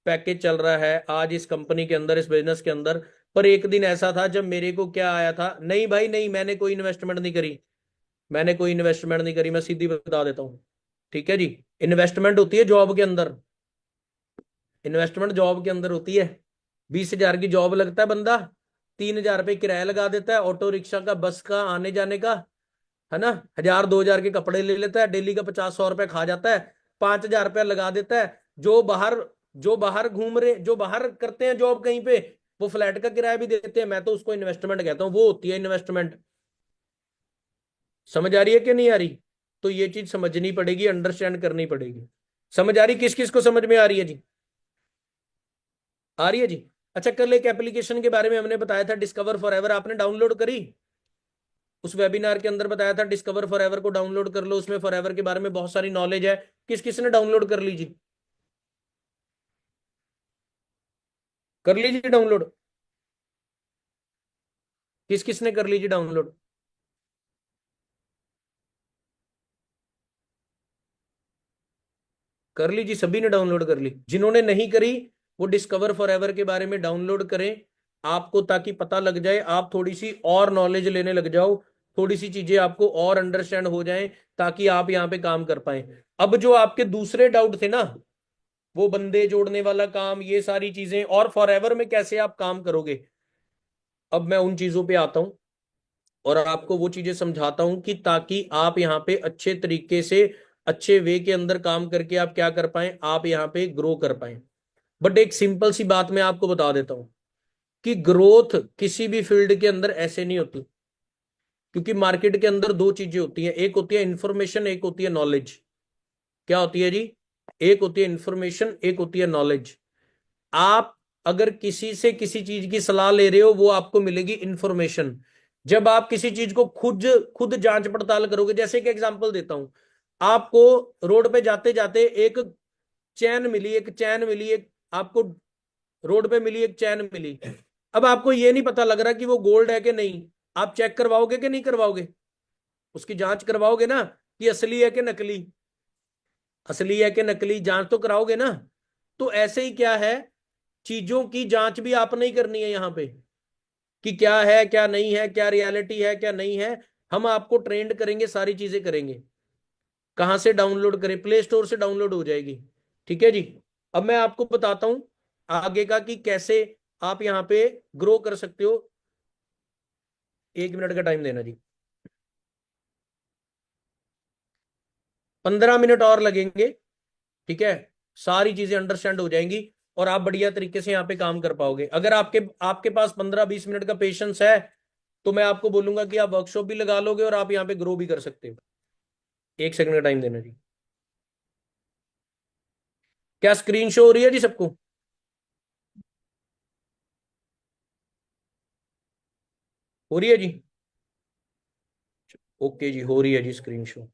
पैकेज चल रहा है आज इस कंपनी के अंदर, इस बिजनेस के अंदर। पर एक दिन ऐसा था जब मेरे को क्या आया था, नहीं भाई नहीं, मैंने कोई इन्वेस्टमेंट नहीं करी। मैंने कोई इन्वेस्टमेंट नहीं करी, मैं सीधी बता देता हूँ। ठीक है जी, इन्वेस्टमेंट होती है जॉब के अंदर। इन्वेस्टमेंट जॉब के अंदर होती है। 20,000 की जॉब लगता है बंदा, 3,000 रुपये किराया लगा देता है, ऑटो रिक्शा का, बस का, आने जाने का, है ना। 1,000 2,000 के कपड़े ले लेता है, डेली का 50-100 रुपए खा जाता है, 5,000 रुपया लगा देता है। जो बाहर घूम रहे, जो बाहर करते हैं जॉब कहीं पे, वो फ्लैट का किराया भी देते हैं। मैं तो उसको इन्वेस्टमेंट कहता हूँ, वो होती है इन्वेस्टमेंट। समझ आ रही है कि नहीं आ रही? तो ये चीज समझनी पड़ेगी, अंडरस्टैंड करनी पड़ेगी। समझ आ रही? किस किस को समझ में आ रही है जी? आ रही है जी? अच्छा, कल एक एप्लीकेशन के बारे में हमने बताया था, डिस्कवर फॉरएवर, आपने डाउनलोड करी? उस वेबिनार के अंदर बताया था डिस्कवर फॉरएवर को डाउनलोड कर लो, उसमें फॉरएवर के बारे में बहुत सारी नॉलेज है। किस किस ने डाउनलोड कर लीजिए? कर लीजिए डाउनलोड। किस किस ने कर लीजिए डाउनलोड? कर लीजिए, सभी ने डाउनलोड कर ली। जिन्होंने नहीं करी वो डिस्कवर फॉरएवर के बारे में डाउनलोड करें आपको, ताकि पता लग जाए, आप थोड़ी सी और नॉलेज लेने लग जाओ, थोड़ी सी चीजें आपको और अंडरस्टैंड हो जाएं, ताकि आप यहाँ पे काम कर पाए। अब जो आपके दूसरे डाउट थे ना, वो बंदे जोड़ने वाला काम, ये सारी चीजें, और फॉरएवर में कैसे आप काम करोगे, अब मैं उन चीजों पे आता हूं और आपको वो चीजें समझाता हूं कि ताकि आप यहाँ पे अच्छे तरीके से, अच्छे वे के अंदर काम करके आप क्या कर पाए, आप यहाँ पे ग्रो कर पाए। बट एक सिंपल सी बात मैं आपको बता देता हूं कि ग्रोथ किसी भी फील्ड के अंदर ऐसे नहीं होती, क्योंकि मार्केट के अंदर दो चीजें होती हैं, एक होती है इंफॉर्मेशन, एक होती है नॉलेज। क्या होती है जी? एक होती है इंफॉर्मेशन, एक होती है नॉलेज। आप अगर किसी से किसी चीज की सलाह ले रहे हो, वो आपको मिलेगी इंफॉर्मेशन। जब आप किसी चीज को खुद खुद जांच पड़ताल करोगे, जैसे कि एग्जांपल देता हूं, आपको रोड पे जाते जाते एक चैन मिली, एक आपको रोड पे मिली, एक चैन मिली। अब आपको ये नहीं पता लग रहा कि वो गोल्ड है कि नहीं, आप चेक करवाओगे कि नहीं करवाओगे? उसकी जांच करवाओगे ना, कि असली है कि नकली, असली है कि नकली, जांच तो कराओगे ना। तो ऐसे ही क्या है, चीजों की जांच भी आपने ही करनी है यहाँ पे, कि क्या है क्या नहीं है, क्या रियलिटी है क्या नहीं है। हम आपको ट्रेंड करेंगे, सारी चीजें करेंगे। कहाँ से डाउनलोड करें? प्ले स्टोर से डाउनलोड हो जाएगी। ठीक है जी। अब मैं आपको बताता हूं आगे का कि कैसे आप यहाँ पे ग्रो कर सकते हो। 1 मिनट का टाइम देना जी, 15 मिनट और लगेंगे। ठीक है, सारी चीजें अंडरस्टैंड हो जाएंगी और आप बढ़िया तरीके से यहाँ पे काम कर पाओगे। अगर आपके आपके पास 15-20 मिनट का पेशेंस है, तो मैं आपको बोलूंगा कि आप वर्कशॉप भी लगा लोगे और आप यहाँ पे ग्रो भी कर सकते हो। 1 सेकंड का टाइम देना जी। क्या स्क्रीन शो हो रही है जी सबको? हो रही है जी? ओके जी, हो रही है जी स्क्रीन शो।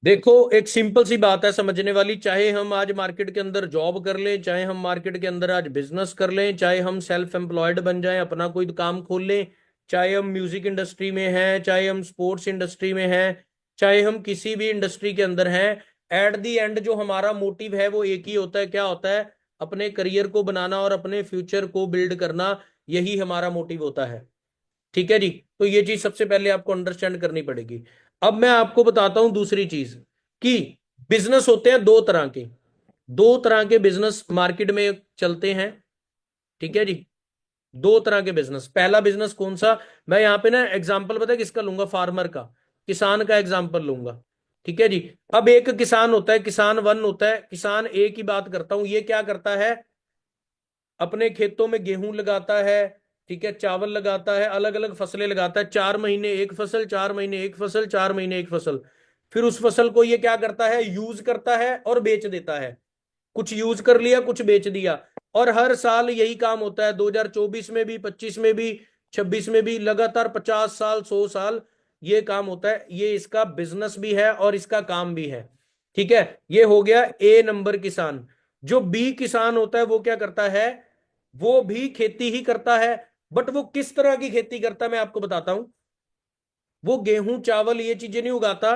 देखो, एक सिंपल सी बात है समझने वाली। चाहे हम आज मार्केट के अंदर जॉब कर लें, चाहे हम मार्केट के अंदर आज बिजनेस कर लें, चाहे हम सेल्फ एम्प्लॉयड बन जाएं, अपना कोई काम खोल लें, चाहे हम म्यूजिक इंडस्ट्री में हैं, चाहे हम स्पोर्ट्स इंडस्ट्री में हैं, चाहे हम किसी भी इंडस्ट्री के अंदर हैं, एट दी एंड जो हमारा मोटिव है वो एक ही होता है। क्या होता है? अपने करियर को बनाना और अपने फ्यूचर को बिल्ड करना। यही हमारा मोटिव होता है। ठीक है जी। तो ये चीज सबसे पहले आपको अंडरस्टैंड करनी पड़ेगी। अब मैं आपको बताता हूं दूसरी चीज कि बिजनेस होते हैं दो तरह के। दो तरह के बिजनेस मार्केट में चलते हैं। ठीक है जी। दो तरह के बिजनेस। पहला बिजनेस कौन सा? मैं यहां पे ना एग्जांपल पता है किसका लूंगा? फार्मर का, किसान का एग्जांपल लूंगा। ठीक है जी। अब एक किसान होता है, किसान वन होता है। किसान ए की बात करता हूं, ये क्या करता है? अपने खेतों में गेहूं लगाता है, ठीक है, चावल लगाता है, अलग अलग फसलें लगाता है। 4 महीने एक फसल, 4 महीने एक फसल, 4 महीने एक फसल। फिर उस फसल को ये क्या करता है? यूज करता है और बेच देता है। कुछ यूज कर लिया, कुछ बेच दिया। और हर साल यही काम होता है, 2024 में भी, 25 में भी, 26 में भी, लगातार 50 साल, 100 साल ये काम होता है। ये इसका बिजनेस भी है और इसका काम भी है। ठीक है। ये हो गया ए नंबर किसान। जो बी किसान होता है वो क्या करता है? वो भी खेती ही करता है। बट वो किस तरह की खेती करता है मैं आपको बताता हूं। वो गेहूं चावल ये चीजें नहीं उगाता।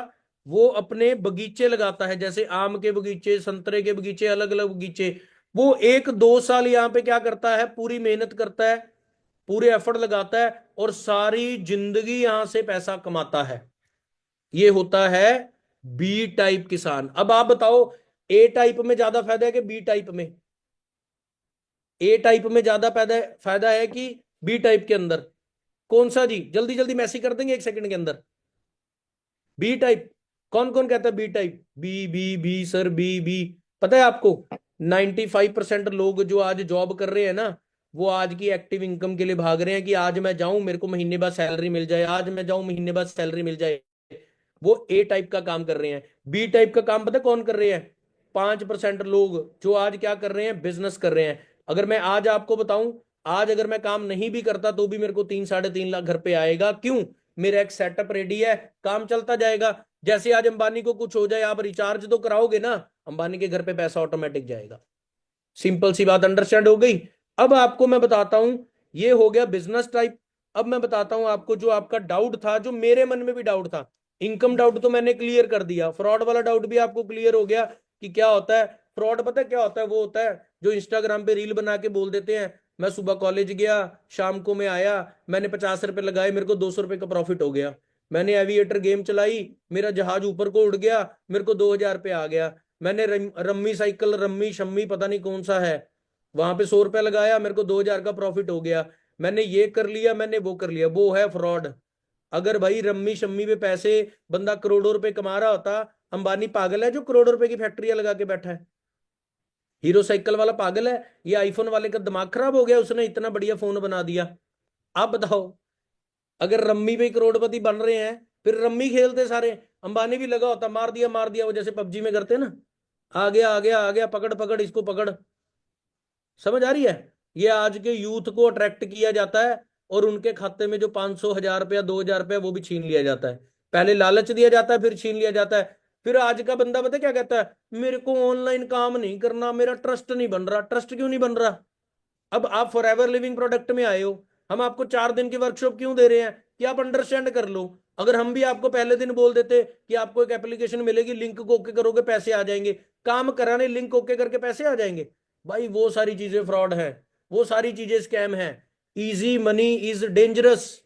वो अपने बगीचे लगाता है, जैसे आम के बगीचे, संतरे के बगीचे, अलग अलग बगीचे। वो 1-2 साल यहाँ पे क्या करता है? पूरी मेहनत करता है, पूरे एफर्ट लगाता है और सारी जिंदगी यहां से पैसा कमाता है। ये होता है बी टाइप किसान। अब आप बताओ, ए टाइप में ज्यादा फायदा है कि बी टाइप में? ए टाइप में ज्यादा फायदा फायदा है कि बी टाइप के अंदर? कौन सा जी? जल्दी जल्दी मैसेज कर देंगे 1 सेकंड के अंदर। B type. कौन कौन कहता है B type? B B B sir, B B. पता है आपको 95% लोग जो आज जॉब कर रहे हैं ना, वो आज की एक्टिव इनकम के लिए भाग रहे हैं कि आज मैं जाऊं, मेरे को महीने बाद सैलरी मिल जाए, आज मैं जाऊं, महीने बाद सैलरी मिल जाए। वो ए टाइप का काम कर रहे हैं। बी टाइप का काम पता है कौन कर रहे हैं? 5% लोग जो आज क्या कर रहे हैं? बिजनेस कर रहे हैं। अगर मैं आज आपको बताऊं, आज अगर मैं काम नहीं भी करता तो भी मेरे को 3-3.5 लाख घर पे आएगा। क्यों? मेरा एक सेटअप रेडी है, काम चलता जाएगा। जैसे आज अंबानी को कुछ हो जाए, आप रिचार्ज तो कराओगे ना, अंबानी के घर पे पैसा ऑटोमेटिक जाएगा। सिंपल सी बात अंडरस्टैंड हो गई? अब आपको मैं बताता हूं, ये हो गया बिजनेस टाइप। अब मैं बताता हूं आपको, जो आपका डाउट था, जो मेरे मन में भी डाउट था, इनकम डाउट तो मैंने क्लियर कर दिया, फ्रॉड वाला डाउट भी आपको क्लियर हो गया कि क्या होता है फ्रॉड। पता है क्या होता है? वो होता है जो इंस्टाग्राम पे रील बना के बोल देते हैं, मैं सुबह कॉलेज गया, शाम को मैं आया, मैंने 50 रुपए लगाए, मेरे को 200 रुपए का प्रॉफिट हो गया। मैंने एविएटर गेम चलाई, मेरा जहाज ऊपर को उड़ गया, मेरे को 2000 रुपये आ गया। मैंने रम्मी साइकिल, रम्मी शम्मी पता नहीं कौन सा है, वहां पे 100 रुपया लगाया, मेरे को 2000 का प्रॉफिट हो गया। मैंने ये कर लिया, मैंने वो कर लिया। वो है फ्रॉड। अगर भाई रम्मी शम्मी पे पैसे बंदा करोड़ों रुपए कमा रहा होता, अंबानी पागल है जो करोड़ों रुपए की फैक्ट्रियां लगा के बैठा है? हीरो साइकिल वाला पागल है? ये आईफोन वाले का दिमाग खराब हो गया, उसने इतना बढ़िया फोन बना दिया। आप बताओ, अगर रम्मी पे ही करोड़पति बन रहे हैं, फिर रम्मी खेलते सारे। अंबानी भी लगा होता, मार दिया, वो जैसे पबजी में करते हैं ना, आ गया आ गया आ गया, पकड़ पकड़ इसको पकड़। समझ आ रही है? ये आज के यूथ को अट्रैक्ट किया जाता है और उनके खाते में जो 500, 1000 रुपया, 2000 रुपया वो भी छीन लिया जाता है। पहले लालच दिया जाता है, फिर छीन लिया जाता है। फिर आज का बंदा पता है क्या कहता है? मेरे को ऑनलाइन काम नहीं करना, मेरा ट्रस्ट नहीं बन रहा। ट्रस्ट क्यों नहीं बन रहा? अब आप फॉर एवर लिविंग प्रोडक्ट में आए हो, हम आपको 4 दिन की वर्कशॉप क्यों दे रहे हैं? कि आप अंडरस्टैंड कर लो। अगर हम भी आपको पहले दिन बोल देते कि आपको एक एप्लीकेशन मिलेगी, लिंक को ओके करोगे पैसे आ जाएंगे, काम कराने लिंक ओके करके पैसे आ जाएंगे, भाई वो सारी चीजें फ्रॉड है, वो सारी चीजें स्कैम है। Easy money is dangerous.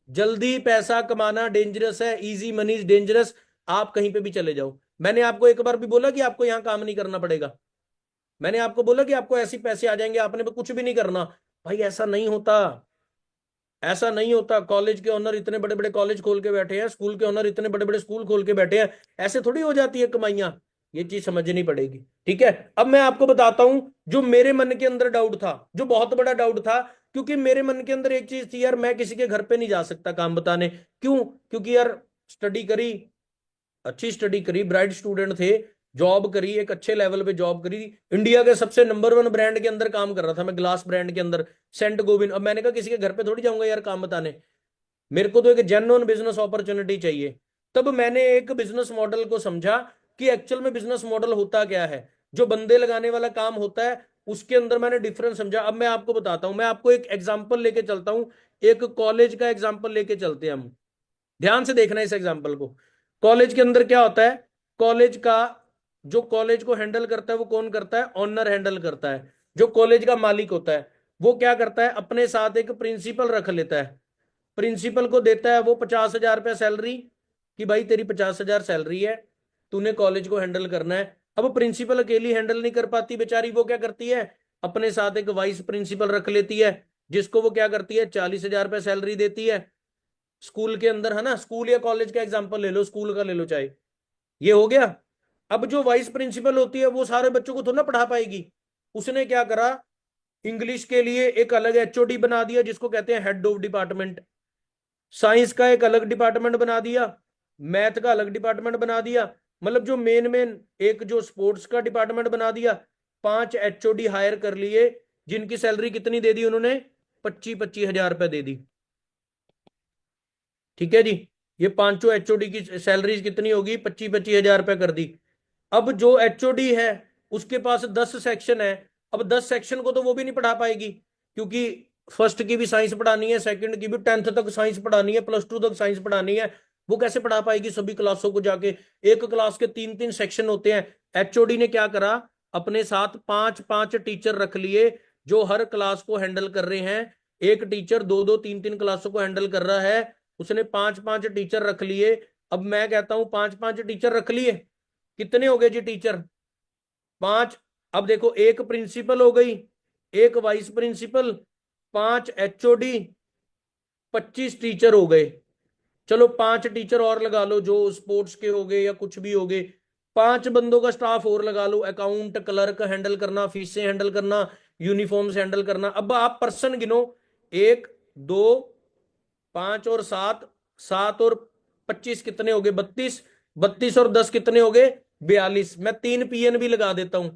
जल्दी पैसा कमाना डेंजरस है, इजी मनी इज डेंजरस। आप कहीं पे भी चले जाओ। मैंने आपको एक बार भी बोला कि आपको यहां काम नहीं करना पड़ेगा? मैंने आपको बोला कि आपको ऐसे पैसे आ जाएंगे, आपने कुछ भी नहीं करना? भाई ऐसा नहीं होता। ऐसा नहीं होता। कॉलेज के ओनर इतने बड़े बड़े कॉलेज खोल के बैठे हैं, स्कूल के ओनर इतने बड़े बड़े स्कूल खोल के बैठे हैं, ऐसे थोड़ी हो जाती है कमाइयां। ये चीज समझनी पड़ेगी, ठीक है। अब मैं आपको बताता हूं जो मेरे मन के अंदर डाउट था, जो बहुत बड़ा डाउट था। क्योंकि मेरे मन के अंदर एक चीज थी यार, मैं किसी के घर पे नहीं जा सकता काम बताने। क्यों? क्योंकि यार स्टडी करी, अच्छी स्टडी करी, ब्राइट स्टूडेंट थे, जॉब करी, एक अच्छे लेवल पे जॉब करी, इंडिया के सबसे नंबर 1 ब्रांड के अंदर काम कर रहा था मैं, ग्लास ब्रांड के अंदर, सेंट गोबिंद। अब मैंने कहा किसी के घर पे थोड़ी जाऊंगा यार काम बताने, मेरे को तो एक जेन्युइन बिजनेस अपॉर्चुनिटी चाहिए। तब मैंने एक बिजनेस मॉडल को समझा कि एक्चुअल में बिजनेस मॉडल होता क्या है, जो बंदे लगाने वाला काम होता है उसके अंदर मैंने डिफरेंस समझा। अब मैं आपको बताता हूं, मैं आपको एक एग्जांपल लेके चलता हूं, एक कॉलेज का एग्जांपल लेके चलते हैं हम। ध्यान से देखना इस एग्जांपल को। कॉलेज के अंदर क्या होता है, कॉलेज का जो कॉलेज को हैंडल करता है वो कौन करता है? ऑनर हैंडल करता है। जो कॉलेज का मालिक होता है वो क्या करता है? अपने साथ एक प्रिंसिपल रख लेता है, प्रिंसिपल को देता है वो 50,000 रुपया सैलरी, कि भाई तेरी 50,000 सैलरी है, तूने कॉलेज को हैंडल करना है। अब प्रिंसिपल अकेली हैंडल नहीं कर पाती बेचारी, वो क्या करती है? अपने साथ एक वाइस प्रिंसिपल रख लेती है, जिसको वो क्या करती है? 40,000 रुपया सैलरी देती है। स्कूल के अंदर है ना, स्कूल या कॉलेज का एग्जाम्पल ले लो, स्कूल का ले लो चाहे, ये हो गया। अब जो वाइस प्रिंसिपल होती है वो सारे बच्चों को थोड़ा ना पढ़ा पाएगी। उसने क्या करा? इंग्लिश के लिए एक अलग एचओडी बना दिया, जिसको कहते हैं हेड ऑफ डिपार्टमेंट। साइंस का एक अलग डिपार्टमेंट बना दिया, मैथ का अलग डिपार्टमेंट बना दिया, मतलब जो मेन मेन, एक जो स्पोर्ट्स का डिपार्टमेंट बना दिया। 5 एचओडी हायर कर लिए, जिनकी सैलरी कितनी दे दी उन्होंने? 25,000 रुपया दे दी। ठीक है जी, ये पांचों एचओडी की सैलरी कितनी होगी? 25,000 रुपया कर दी। अब जो एचओडी है उसके पास 10 सेक्शन है। अब 10 सेक्शन को तो वो भी नहीं पढ़ा पाएगी, क्योंकि फर्स्ट की भी साइंस पढ़ानी है, सेकंड की भी, 10th तक साइंस पढ़ानी है, +2 तक साइंस पढ़ानी है। वो कैसे पढ़ा पाएगी सभी क्लासों को जाके? एक क्लास के 3-3 सेक्शन होते हैं। एचओडी ने क्या करा? अपने साथ 5-5 टीचर रख लिए, जो हर क्लास को हैंडल कर रहे हैं। एक टीचर 2-2 3-3 क्लासों को हैंडल कर रहा है, उसने 5-5 टीचर रख लिए। अब मैं कहता हूं 5-5 टीचर रख लिए, कितने हो गए जी टीचर? 5। अब देखो, एक प्रिंसिपल हो गई, एक वाइस प्रिंसिपल, 5 एचओडी, 25 टीचर हो गए। चलो 5 टीचर और लगा लो, जो स्पोर्ट्स के हो गए या कुछ भी हो गए। 5 बंदों का स्टाफ और लगा लो, अकाउंट, क्लर्क हैंडल करना, फीसें हैंडल करना, यूनिफॉर्म्स हैंडल करना। अब आप पर्सन गिनो, 1, 2, 5 और 7, 7 और 25 कितने हो गए? 32। 32 और 10 कितने हो गए? 42। मैं 3 पीएन भी लगा देता हूं,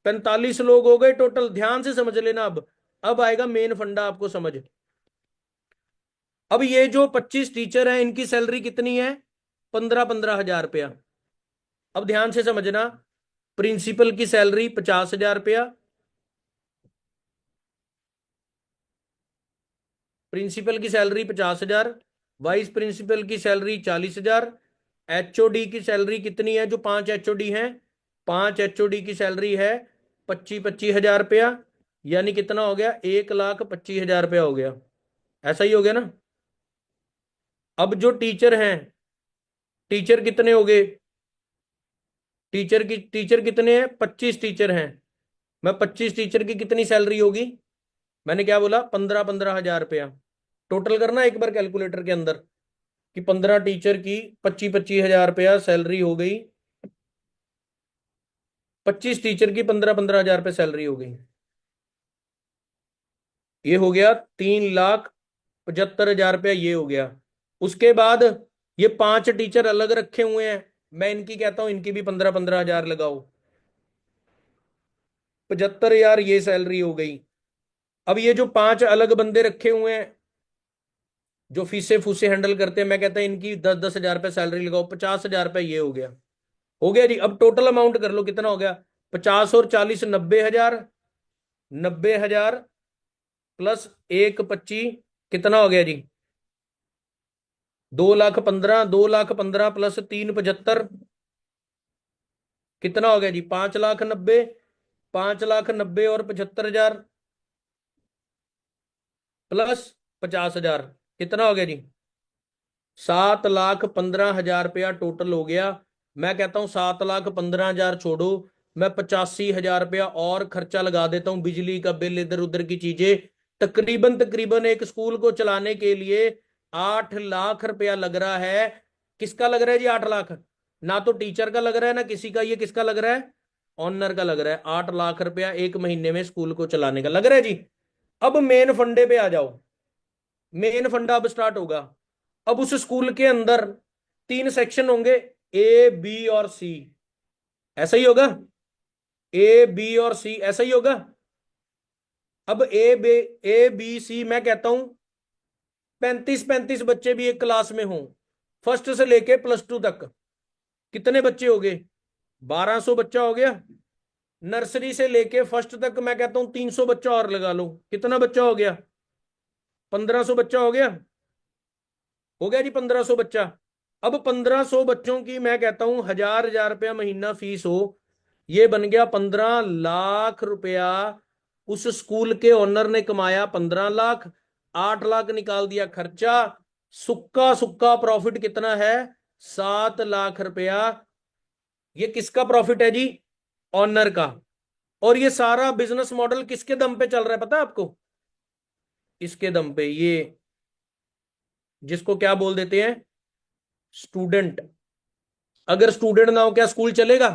45 लोग हो गए टोटल। ध्यान से समझ लेना। अब आएगा मेन फंडा आपको समझ। अब ये जो 25 टीचर हैं इनकी सैलरी कितनी है? 15,000 रुपया। अब ध्यान से समझना, प्रिंसिपल की सैलरी 50,000 रुपया, प्रिंसिपल की सैलरी 50,000, वाइस प्रिंसिपल की सैलरी 40,000, एचओडी की सैलरी कितनी है? जो 5 एचओडी हैं, 5 एचओडी की सैलरी है 25,000 रुपया। यानी कितना हो गया? 1,25,000 रुपया हो गया। ऐसा ही हो गया ना? अब जो टीचर हैं, टीचर कितने हो गए? टीचर कितने हैं? 25 टीचर हैं। मैं 25 टीचर की कितनी सैलरी होगी? मैंने क्या बोला? 15,000 रुपया। टोटल करना एक बार कैलकुलेटर के अंदर, कि 15 टीचर की 25,000 रुपया सैलरी हो गई, 25 टीचर की 15,000 रुपया सैलरी हो गई। ये हो गया 3,75,000 रुपया, ये हो गया। उसके बाद ये 5 टीचर अलग रखे हुए हैं, मैं इनकी कहता हूं इनकी भी 15,000 लगाओ, 75,000 ये सैलरी हो गई। अब ये जो 5 अलग बंदे रखे हुए हैं जो फीसे फूसे हैंडल करते हैं, मैं कहता हूं इनकी 10,000 रुपया सैलरी लगाओ, 50,000 रुपया ये हो गया। हो गया जी। अब टोटल अमाउंट कर लो कितना हो गया? 50 और 40, 90,000, 90,000 प्लस 1,25 कितना हो गया जी? 2,15,000, 2,15,000 प्लस 3,75 कितना हो गया जी? 5,90,000, 5,90,000 और 75,000 प्लस 50,000 कितना हो गया जी? 7,15,000 रुपया टोटल हो गया। मैं कहता हूं 7,15,000 छोड़ो, मैं 85,000 रुपया और खर्चा लगा देता हूं, बिजली का बिल, इधर उधर की चीजें। तकरीबन तकरीबन एक स्कूल को चलाने के लिए 8 लाख रुपया लग रहा है। किसका लग रहा है जी 8 लाख? ना तो टीचर का लग रहा है ना किसी का, ये किसका लग रहा है? ऑनर का लग रहा है। 8 लाख रुपया एक महीने में स्कूल को चलाने का लग रहा है जी। अब मेन फंडे पे आ जाओ। मेन फंडा अब स्टार्ट होगा। अब उस स्कूल के अंदर 3 सेक्शन होंगे, ए बी और सी। ऐसा ही होगा, ए बी और सी ऐसा ही होगा। अब ए बी सी मैं कहता हूं 35-35 बच्चे भी एक क्लास में हों, फर्स्ट से लेके +2 तक। कितने बच्चे हो गए? 1200 बच्चा हो गया। नर्सरी से लेके फर्स्ट तक मैं कहता हूं 300 बच्चा और लगा लो। कितना बच्चा हो गया? 1500 बच्चा हो गया। हो गया जी 1500 बच्चा। अब 1500 बच्चों की मैं कहता हूं 1000-1000 रुपया महीना फीस हो, ये बन गया 15 लाख रुपया। उस स्कूल के ओनर ने कमाया 15 लाख, 8 लाख निकाल दिया खर्चा। सुक्का सुक्का प्रॉफिट कितना है? 7 लाख रुपया। ये किसका प्रॉफिट है जी? ऑनर का। और ये सारा बिजनेस मॉडल किसके दम पे चल रहा है पता है आपको? इसके दम पे, ये जिसको क्या बोल देते हैं, स्टूडेंट। अगर स्टूडेंट ना हो क्या स्कूल चलेगा?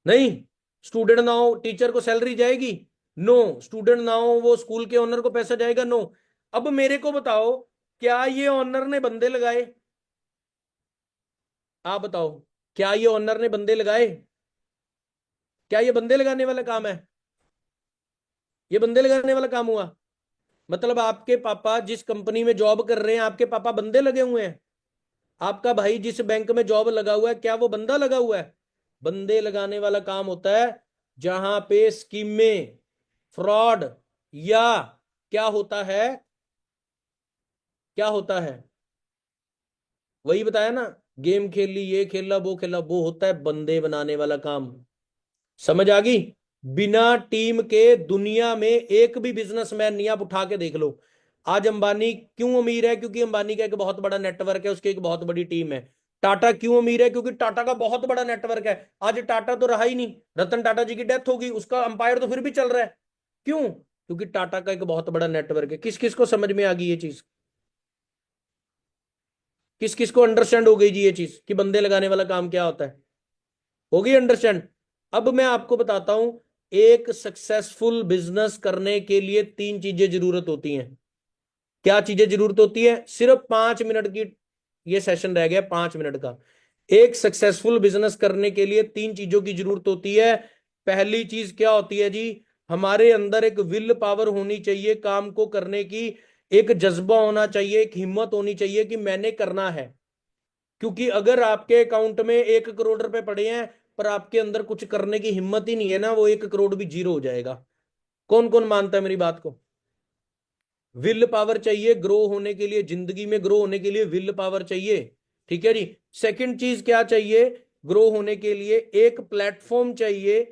नहीं। स्टूडेंट ना हो टीचर को सैलरी जाएगी? नो। स्टूडेंट ना हो वो स्कूल के ओनर को पैसा जाएगा? नो। अब मेरे को बताओ, क्या ये ओनर ने बंदे लगाए? आप बताओ, क्या ये ओनर ने बंदे लगाए? क्या ये बंदे लगाने वाला काम है? ये बंदे लगाने वाला काम हुआ? मतलब आपके पापा जिस कंपनी में जॉब कर रहे हैं, आपके पापा बंदे लगे हुए हैं? आपका भाई जिस बैंक में जॉब लगा हुआ है, क्या वो बंदा लगा हुआ है? बंदे लगाने वाला काम होता है जहां पे स्कीमें, फ्रॉड, या क्या होता है, क्या होता है, वही बताया ना, गेम खेल ली, ये खेला वो खेला, वो होता है बंदे बनाने वाला काम। समझ आ गई? बिना टीम के दुनिया में एक भी बिजनेसमैन नहीं। आप उठा के देख लो। आज अंबानी क्यों अमीर है? क्योंकि अंबानी का एक बहुत बड़ा नेटवर्क है, उसकी एक बहुत बड़ी टीम है। टाटा क्यों अमीर है? क्योंकि टाटा का बहुत बड़ा नेटवर्क है। आज टाटा तो रहा ही नहीं, रतन टाटा जी की डेथ होगी, उसका अंपायर तो फिर भी चल रहा है। क्यों? क्योंकि टाटा का एक बहुत बड़ा नेटवर्क है। किस किस को समझ में आ गई ये चीज? किस किस को अंडरस्टैंड हो गई जी ये चीज कि बंदे लगाने वाला काम क्या होता है? होगी अंडरस्टैंड? अब मैं आपको बताता हूं, एक सक्सेसफुल बिजनेस करने के लिए 3 चीजें जरूरत होती हैं। क्या चीजें जरूरत होती है? सिर्फ 5 मिनट की ये सेशन रह गया, 5 मिनट का। एक सक्सेसफुल बिजनेस करने के लिए 3 चीजों की जरूरत होती है। पहली चीज क्या होती है जी? हमारे अंदर एक विल पावर होनी चाहिए काम को करने की। एक जज्बा होना चाहिए, एक हिम्मत होनी चाहिए कि मैंने करना है। क्योंकि अगर आपके अकाउंट में 1 करोड़ रुपए पड़े हैं पर आपके अंदर कुछ करने की हिम्मत ही नहीं है ना, वो 1 करोड़ भी जीरो हो जाएगा। कौन कौन मानता है मेरी बात को? विल पावर चाहिए ग्रो होने के लिए, जिंदगी में ग्रो होने के लिए विल पावर चाहिए। ठीक है जी। सेकंड चीज क्या चाहिए ग्रो होने के लिए? एक प्लेटफॉर्म चाहिए।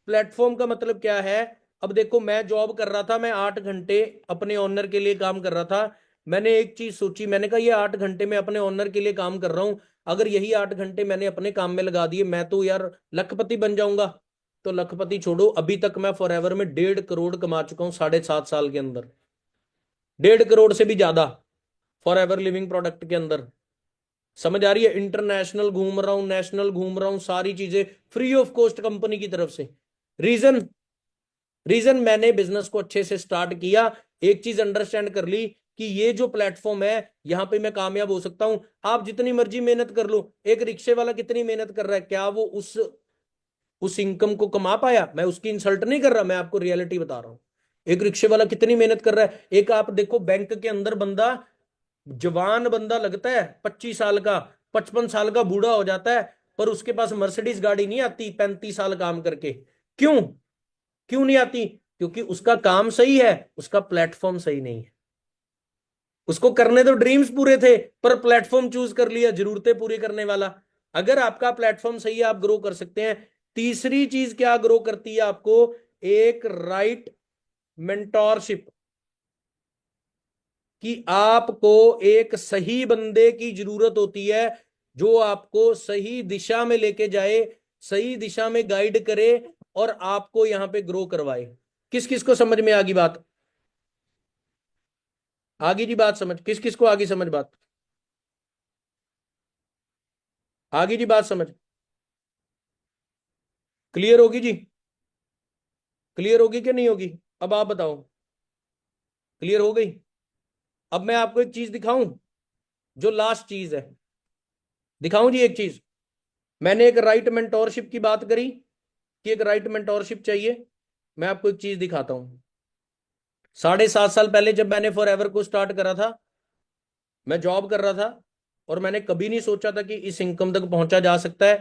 प्लेटफॉर्म का मतलब क्या है? अब देखो, मैं जॉब कर रहा था, मैं 8 घंटे अपने ओनर के लिए काम कर रहा था। मैंने एक चीज सोची, मैंने कहा ये 8 घंटे में अपने ओनर के लिए काम कर रहा हूं, अगर यही 8 घंटे मैंने अपने काम में लगा दिए, मैं तो यार लखपति बन जाऊंगा। तो लखपति छोड़ो, अभी तक मैं फॉरएवर में 1.5 करोड़ कमा चुका हूं 7.5 साल के अंदर। 1.5 करोड़ से भी ज्यादा फॉर एवर लिविंग प्रोडक्ट के अंदर। समझ आ रही है? इंटरनेशनल घूम रहा हूं, नेशनल घूम रहा हूं, सारी चीजें फ्री ऑफ कॉस्ट कंपनी की तरफ से। रीजन, रीजन मैंने बिजनेस को अच्छे से स्टार्ट किया। एक चीज अंडरस्टैंड कर ली कि ये जो प्लेटफॉर्म है यहां पे मैं कामयाब हो सकता हूं। आप जितनी मर्जी मेहनत कर लो, एक रिक्शे वाला कितनी मेहनत कर रहा है, क्या वो उस इनकम को कमा पाया? मैं उसकी इंसल्ट नहीं कर रहा, मैं आपको रियलिटी बता रहा हूं। एक रिक्शे वाला कितनी मेहनत कर रहा है। एक आप देखो बैंक के अंदर बंदा, जवान बंदा लगता है 25 साल का, 55 साल का बूढ़ा हो जाता है, पर उसके पास मर्सिडीज गाड़ी नहीं आती 35 साल काम करके। क्यों? क्यों नहीं आती? क्योंकि उसका काम सही है, उसका प्लेटफॉर्म सही नहीं है। उसको करने तो ड्रीम्स पूरे थे, पर प्लेटफॉर्म चूज कर लिया जरूरतें पूरी करने वाला। अगर आपका प्लेटफॉर्म सही है, आप ग्रो कर सकते हैं। तीसरी चीज क्या ग्रो करती है आपको? एक राइट मेंटोरशिप। कि आपको एक सही बंदे की जरूरत होती है जो आपको सही दिशा में लेके जाए, सही दिशा में गाइड करे और आपको यहां पे ग्रो करवाए। किस किस को समझ में आ गई बात? आगे जी बात समझ, किस किस को आगे समझ बात, आगे जी बात समझ, क्लियर होगी जी, क्लियर होगी कि नहीं होगी, अब आप बताओ, क्लियर हो गई। अब मैं आपको एक चीज दिखाऊं, जो लास्ट चीज है, दिखाऊं जी एक चीज। मैंने एक राइट मेंटोरशिप की बात करी कि एक राइट मेंटोरशिप चाहिए। मैं आपको एक चीज दिखाता हूं। 7.5 साल पहले जब मैंने फॉर एवर को स्टार्ट करा था, मैं जॉब कर रहा था, और मैंने कभी नहीं सोचा था कि इस इनकम तक पहुंचा जा सकता है,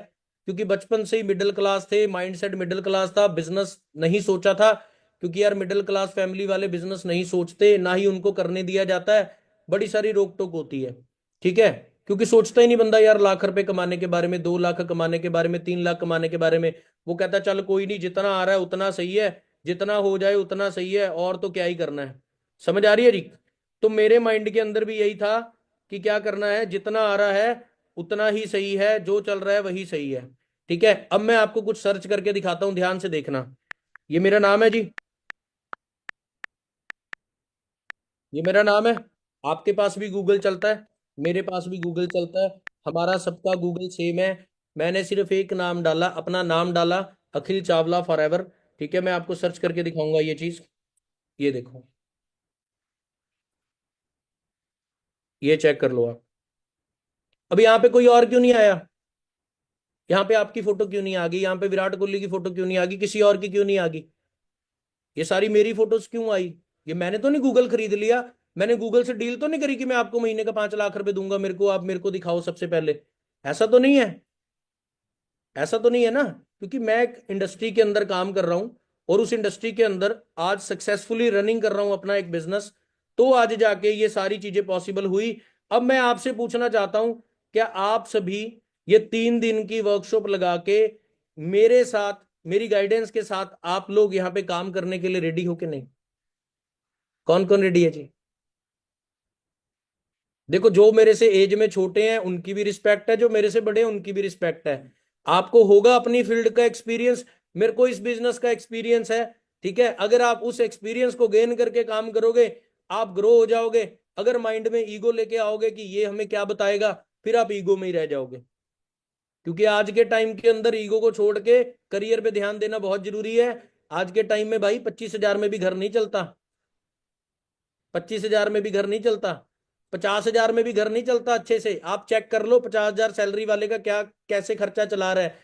क्योंकि बचपन से ही मिडिल क्लास थे, माइंडसेट मिडिल क्लास था, बिजनेस नहीं सोचा था, क्योंकि यार मिडिल क्लास फैमिली वाले बिजनेस नहीं सोचते, ना ही उनको करने दिया जाता है, बड़ी सारी रोक टोक होती है। ठीक है, क्योंकि सोचता ही नहीं बंदा यार लाख रुपए कमाने के बारे में, 2 लाख कमाने के बारे में, 3 लाख कमाने के बारे में। वो कहता चल कोई नहीं, जितना आ रहा है उतना सही है, जितना हो जाए उतना सही है, और तो क्या ही करना है। समझ आ रही है जी। तो मेरे माइंड के अंदर भी यही था कि क्या करना है, जितना आ रहा है उतना ही सही है, जो चल रहा है वही सही है। ठीक है, अब मैं आपको कुछ सर्च करके दिखाता हूं, ध्यान से देखना। ये मेरा नाम है जी, ये मेरा नाम है। आपके पास भी गूगल चलता है, मेरे पास भी गूगल चलता है, हमारा सबका गूगल सेम है। मैंने सिर्फ एक नाम डाला, अपना नाम डाला, अखिल चावला फॉरएवर। ठीक है, मैं आपको सर्च करके दिखाऊंगा ये चीज। ये देखो, ये चेक कर लो आप। अब यहाँ पे कोई और क्यों नहीं आया, यहाँ पे आपकी फोटो क्यों नहीं आ गई, यहाँ पे विराट कोहली की फोटो क्यों नहीं आ गई, किसी और की क्यों नहीं आ गई, ये सारी मेरी फोटोज क्यों आई। ये मैंने तो नहीं गूगल खरीद लिया, मैंने गूगल से डील तो नहीं करी कि मैं आपको महीने का 5 लाख रुपए दूंगा, मेरे को आप मेरे को दिखाओ सबसे पहले। ऐसा तो नहीं है, ऐसा तो नहीं है ना, क्योंकि मैं एक इंडस्ट्री के अंदर काम कर रहा हूं, और उस इंडस्ट्री के अंदर आज सक्सेसफुली रनिंग कर रहा हूं अपना एक बिजनेस, तो आज जाके ये सारी चीजें पॉसिबल हुई। अब मैं आपसे पूछना चाहता हूं, क्या आप सभी ये 3 दिन की वर्कशॉप लगा के मेरे साथ, मेरी गाइडेंस के साथ आप लोग यहाँ पे काम करने के लिए रेडी हो कि नहीं? कौन कौन रेडी है जी? देखो, जो मेरे से एज में छोटे हैं उनकी भी रिस्पेक्ट है, जो मेरे से बड़े हैं उनकी भी रिस्पेक्ट है। आपको होगा अपनी फील्ड का एक्सपीरियंस, मेरे को इस बिजनेस का एक्सपीरियंस है। ठीक है, अगर आप उस एक्सपीरियंस को गेन करके काम करोगे, आप ग्रो हो जाओगे। अगर माइंड में ईगो लेके आओगे कि ये हमें क्या बताएगा, फिर आप ईगो में ही रह जाओगे। क्योंकि आज के टाइम के अंदर ईगो को छोड़ के करियर पे ध्यान देना बहुत जरूरी है। आज के टाइम में भाई 25,000 में भी घर नहीं चलता, 25,000 में भी घर नहीं चलता, 50,000 में भी घर नहीं चलता। अच्छे से आप चेक कर लो 50,000 सैलरी वाले का क्या, कैसे खर्चा चला रहा है,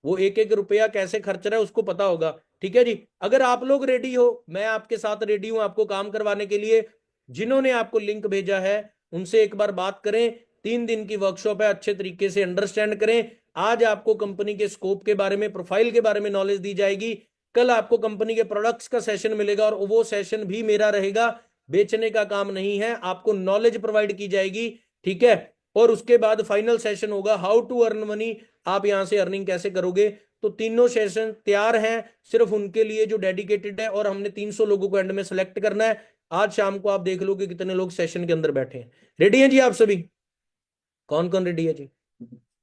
वो एक एक रुपया कैसे खर्च रहा है उसको पता होगा। ठीक है जी, अगर आप लोग रेडी हो, मैं आपके साथ रेडी हूं आपको काम करवाने के लिए। जिन्होंने आपको लिंक भेजा है उनसे एक बार बात करें। 3 दिन की वर्कशॉप है, अच्छे तरीके से अंडरस्टैंड करें। आज आपको कंपनी के स्कोप के बारे में, प्रोफाइल के बारे में नॉलेज दी जाएगी। कल आपको कंपनी के प्रोडक्ट्स का सेशन मिलेगा, और वो सेशन भी मेरा रहेगा। बेचने का काम नहीं है, आपको नॉलेज प्रोवाइड की जाएगी। ठीक है, और उसके बाद फाइनल सेशन होगा, हाउ टू अर्न मनी, आप यहां से अर्निंग कैसे करोगे। तो तीनों सेशन तैयार हैं सिर्फ उनके लिए जो डेडिकेटेड है, और हमने 300 लोगों को एंड में सेलेक्ट करना है। आज शाम को आप देख लो कि कितने लोग सेशन के अंदर बैठे हैं। रेडी हैं जी आप सभी? कौन कौन रेडी है जी?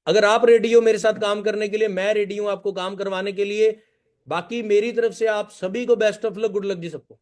अगर आप रेडी हो मेरे साथ काम करने के लिए, मैं रेडी हूं आपको काम करवाने के लिए। बाकी मेरी तरफ से आप सभी को best of luck, good luck जी सबको।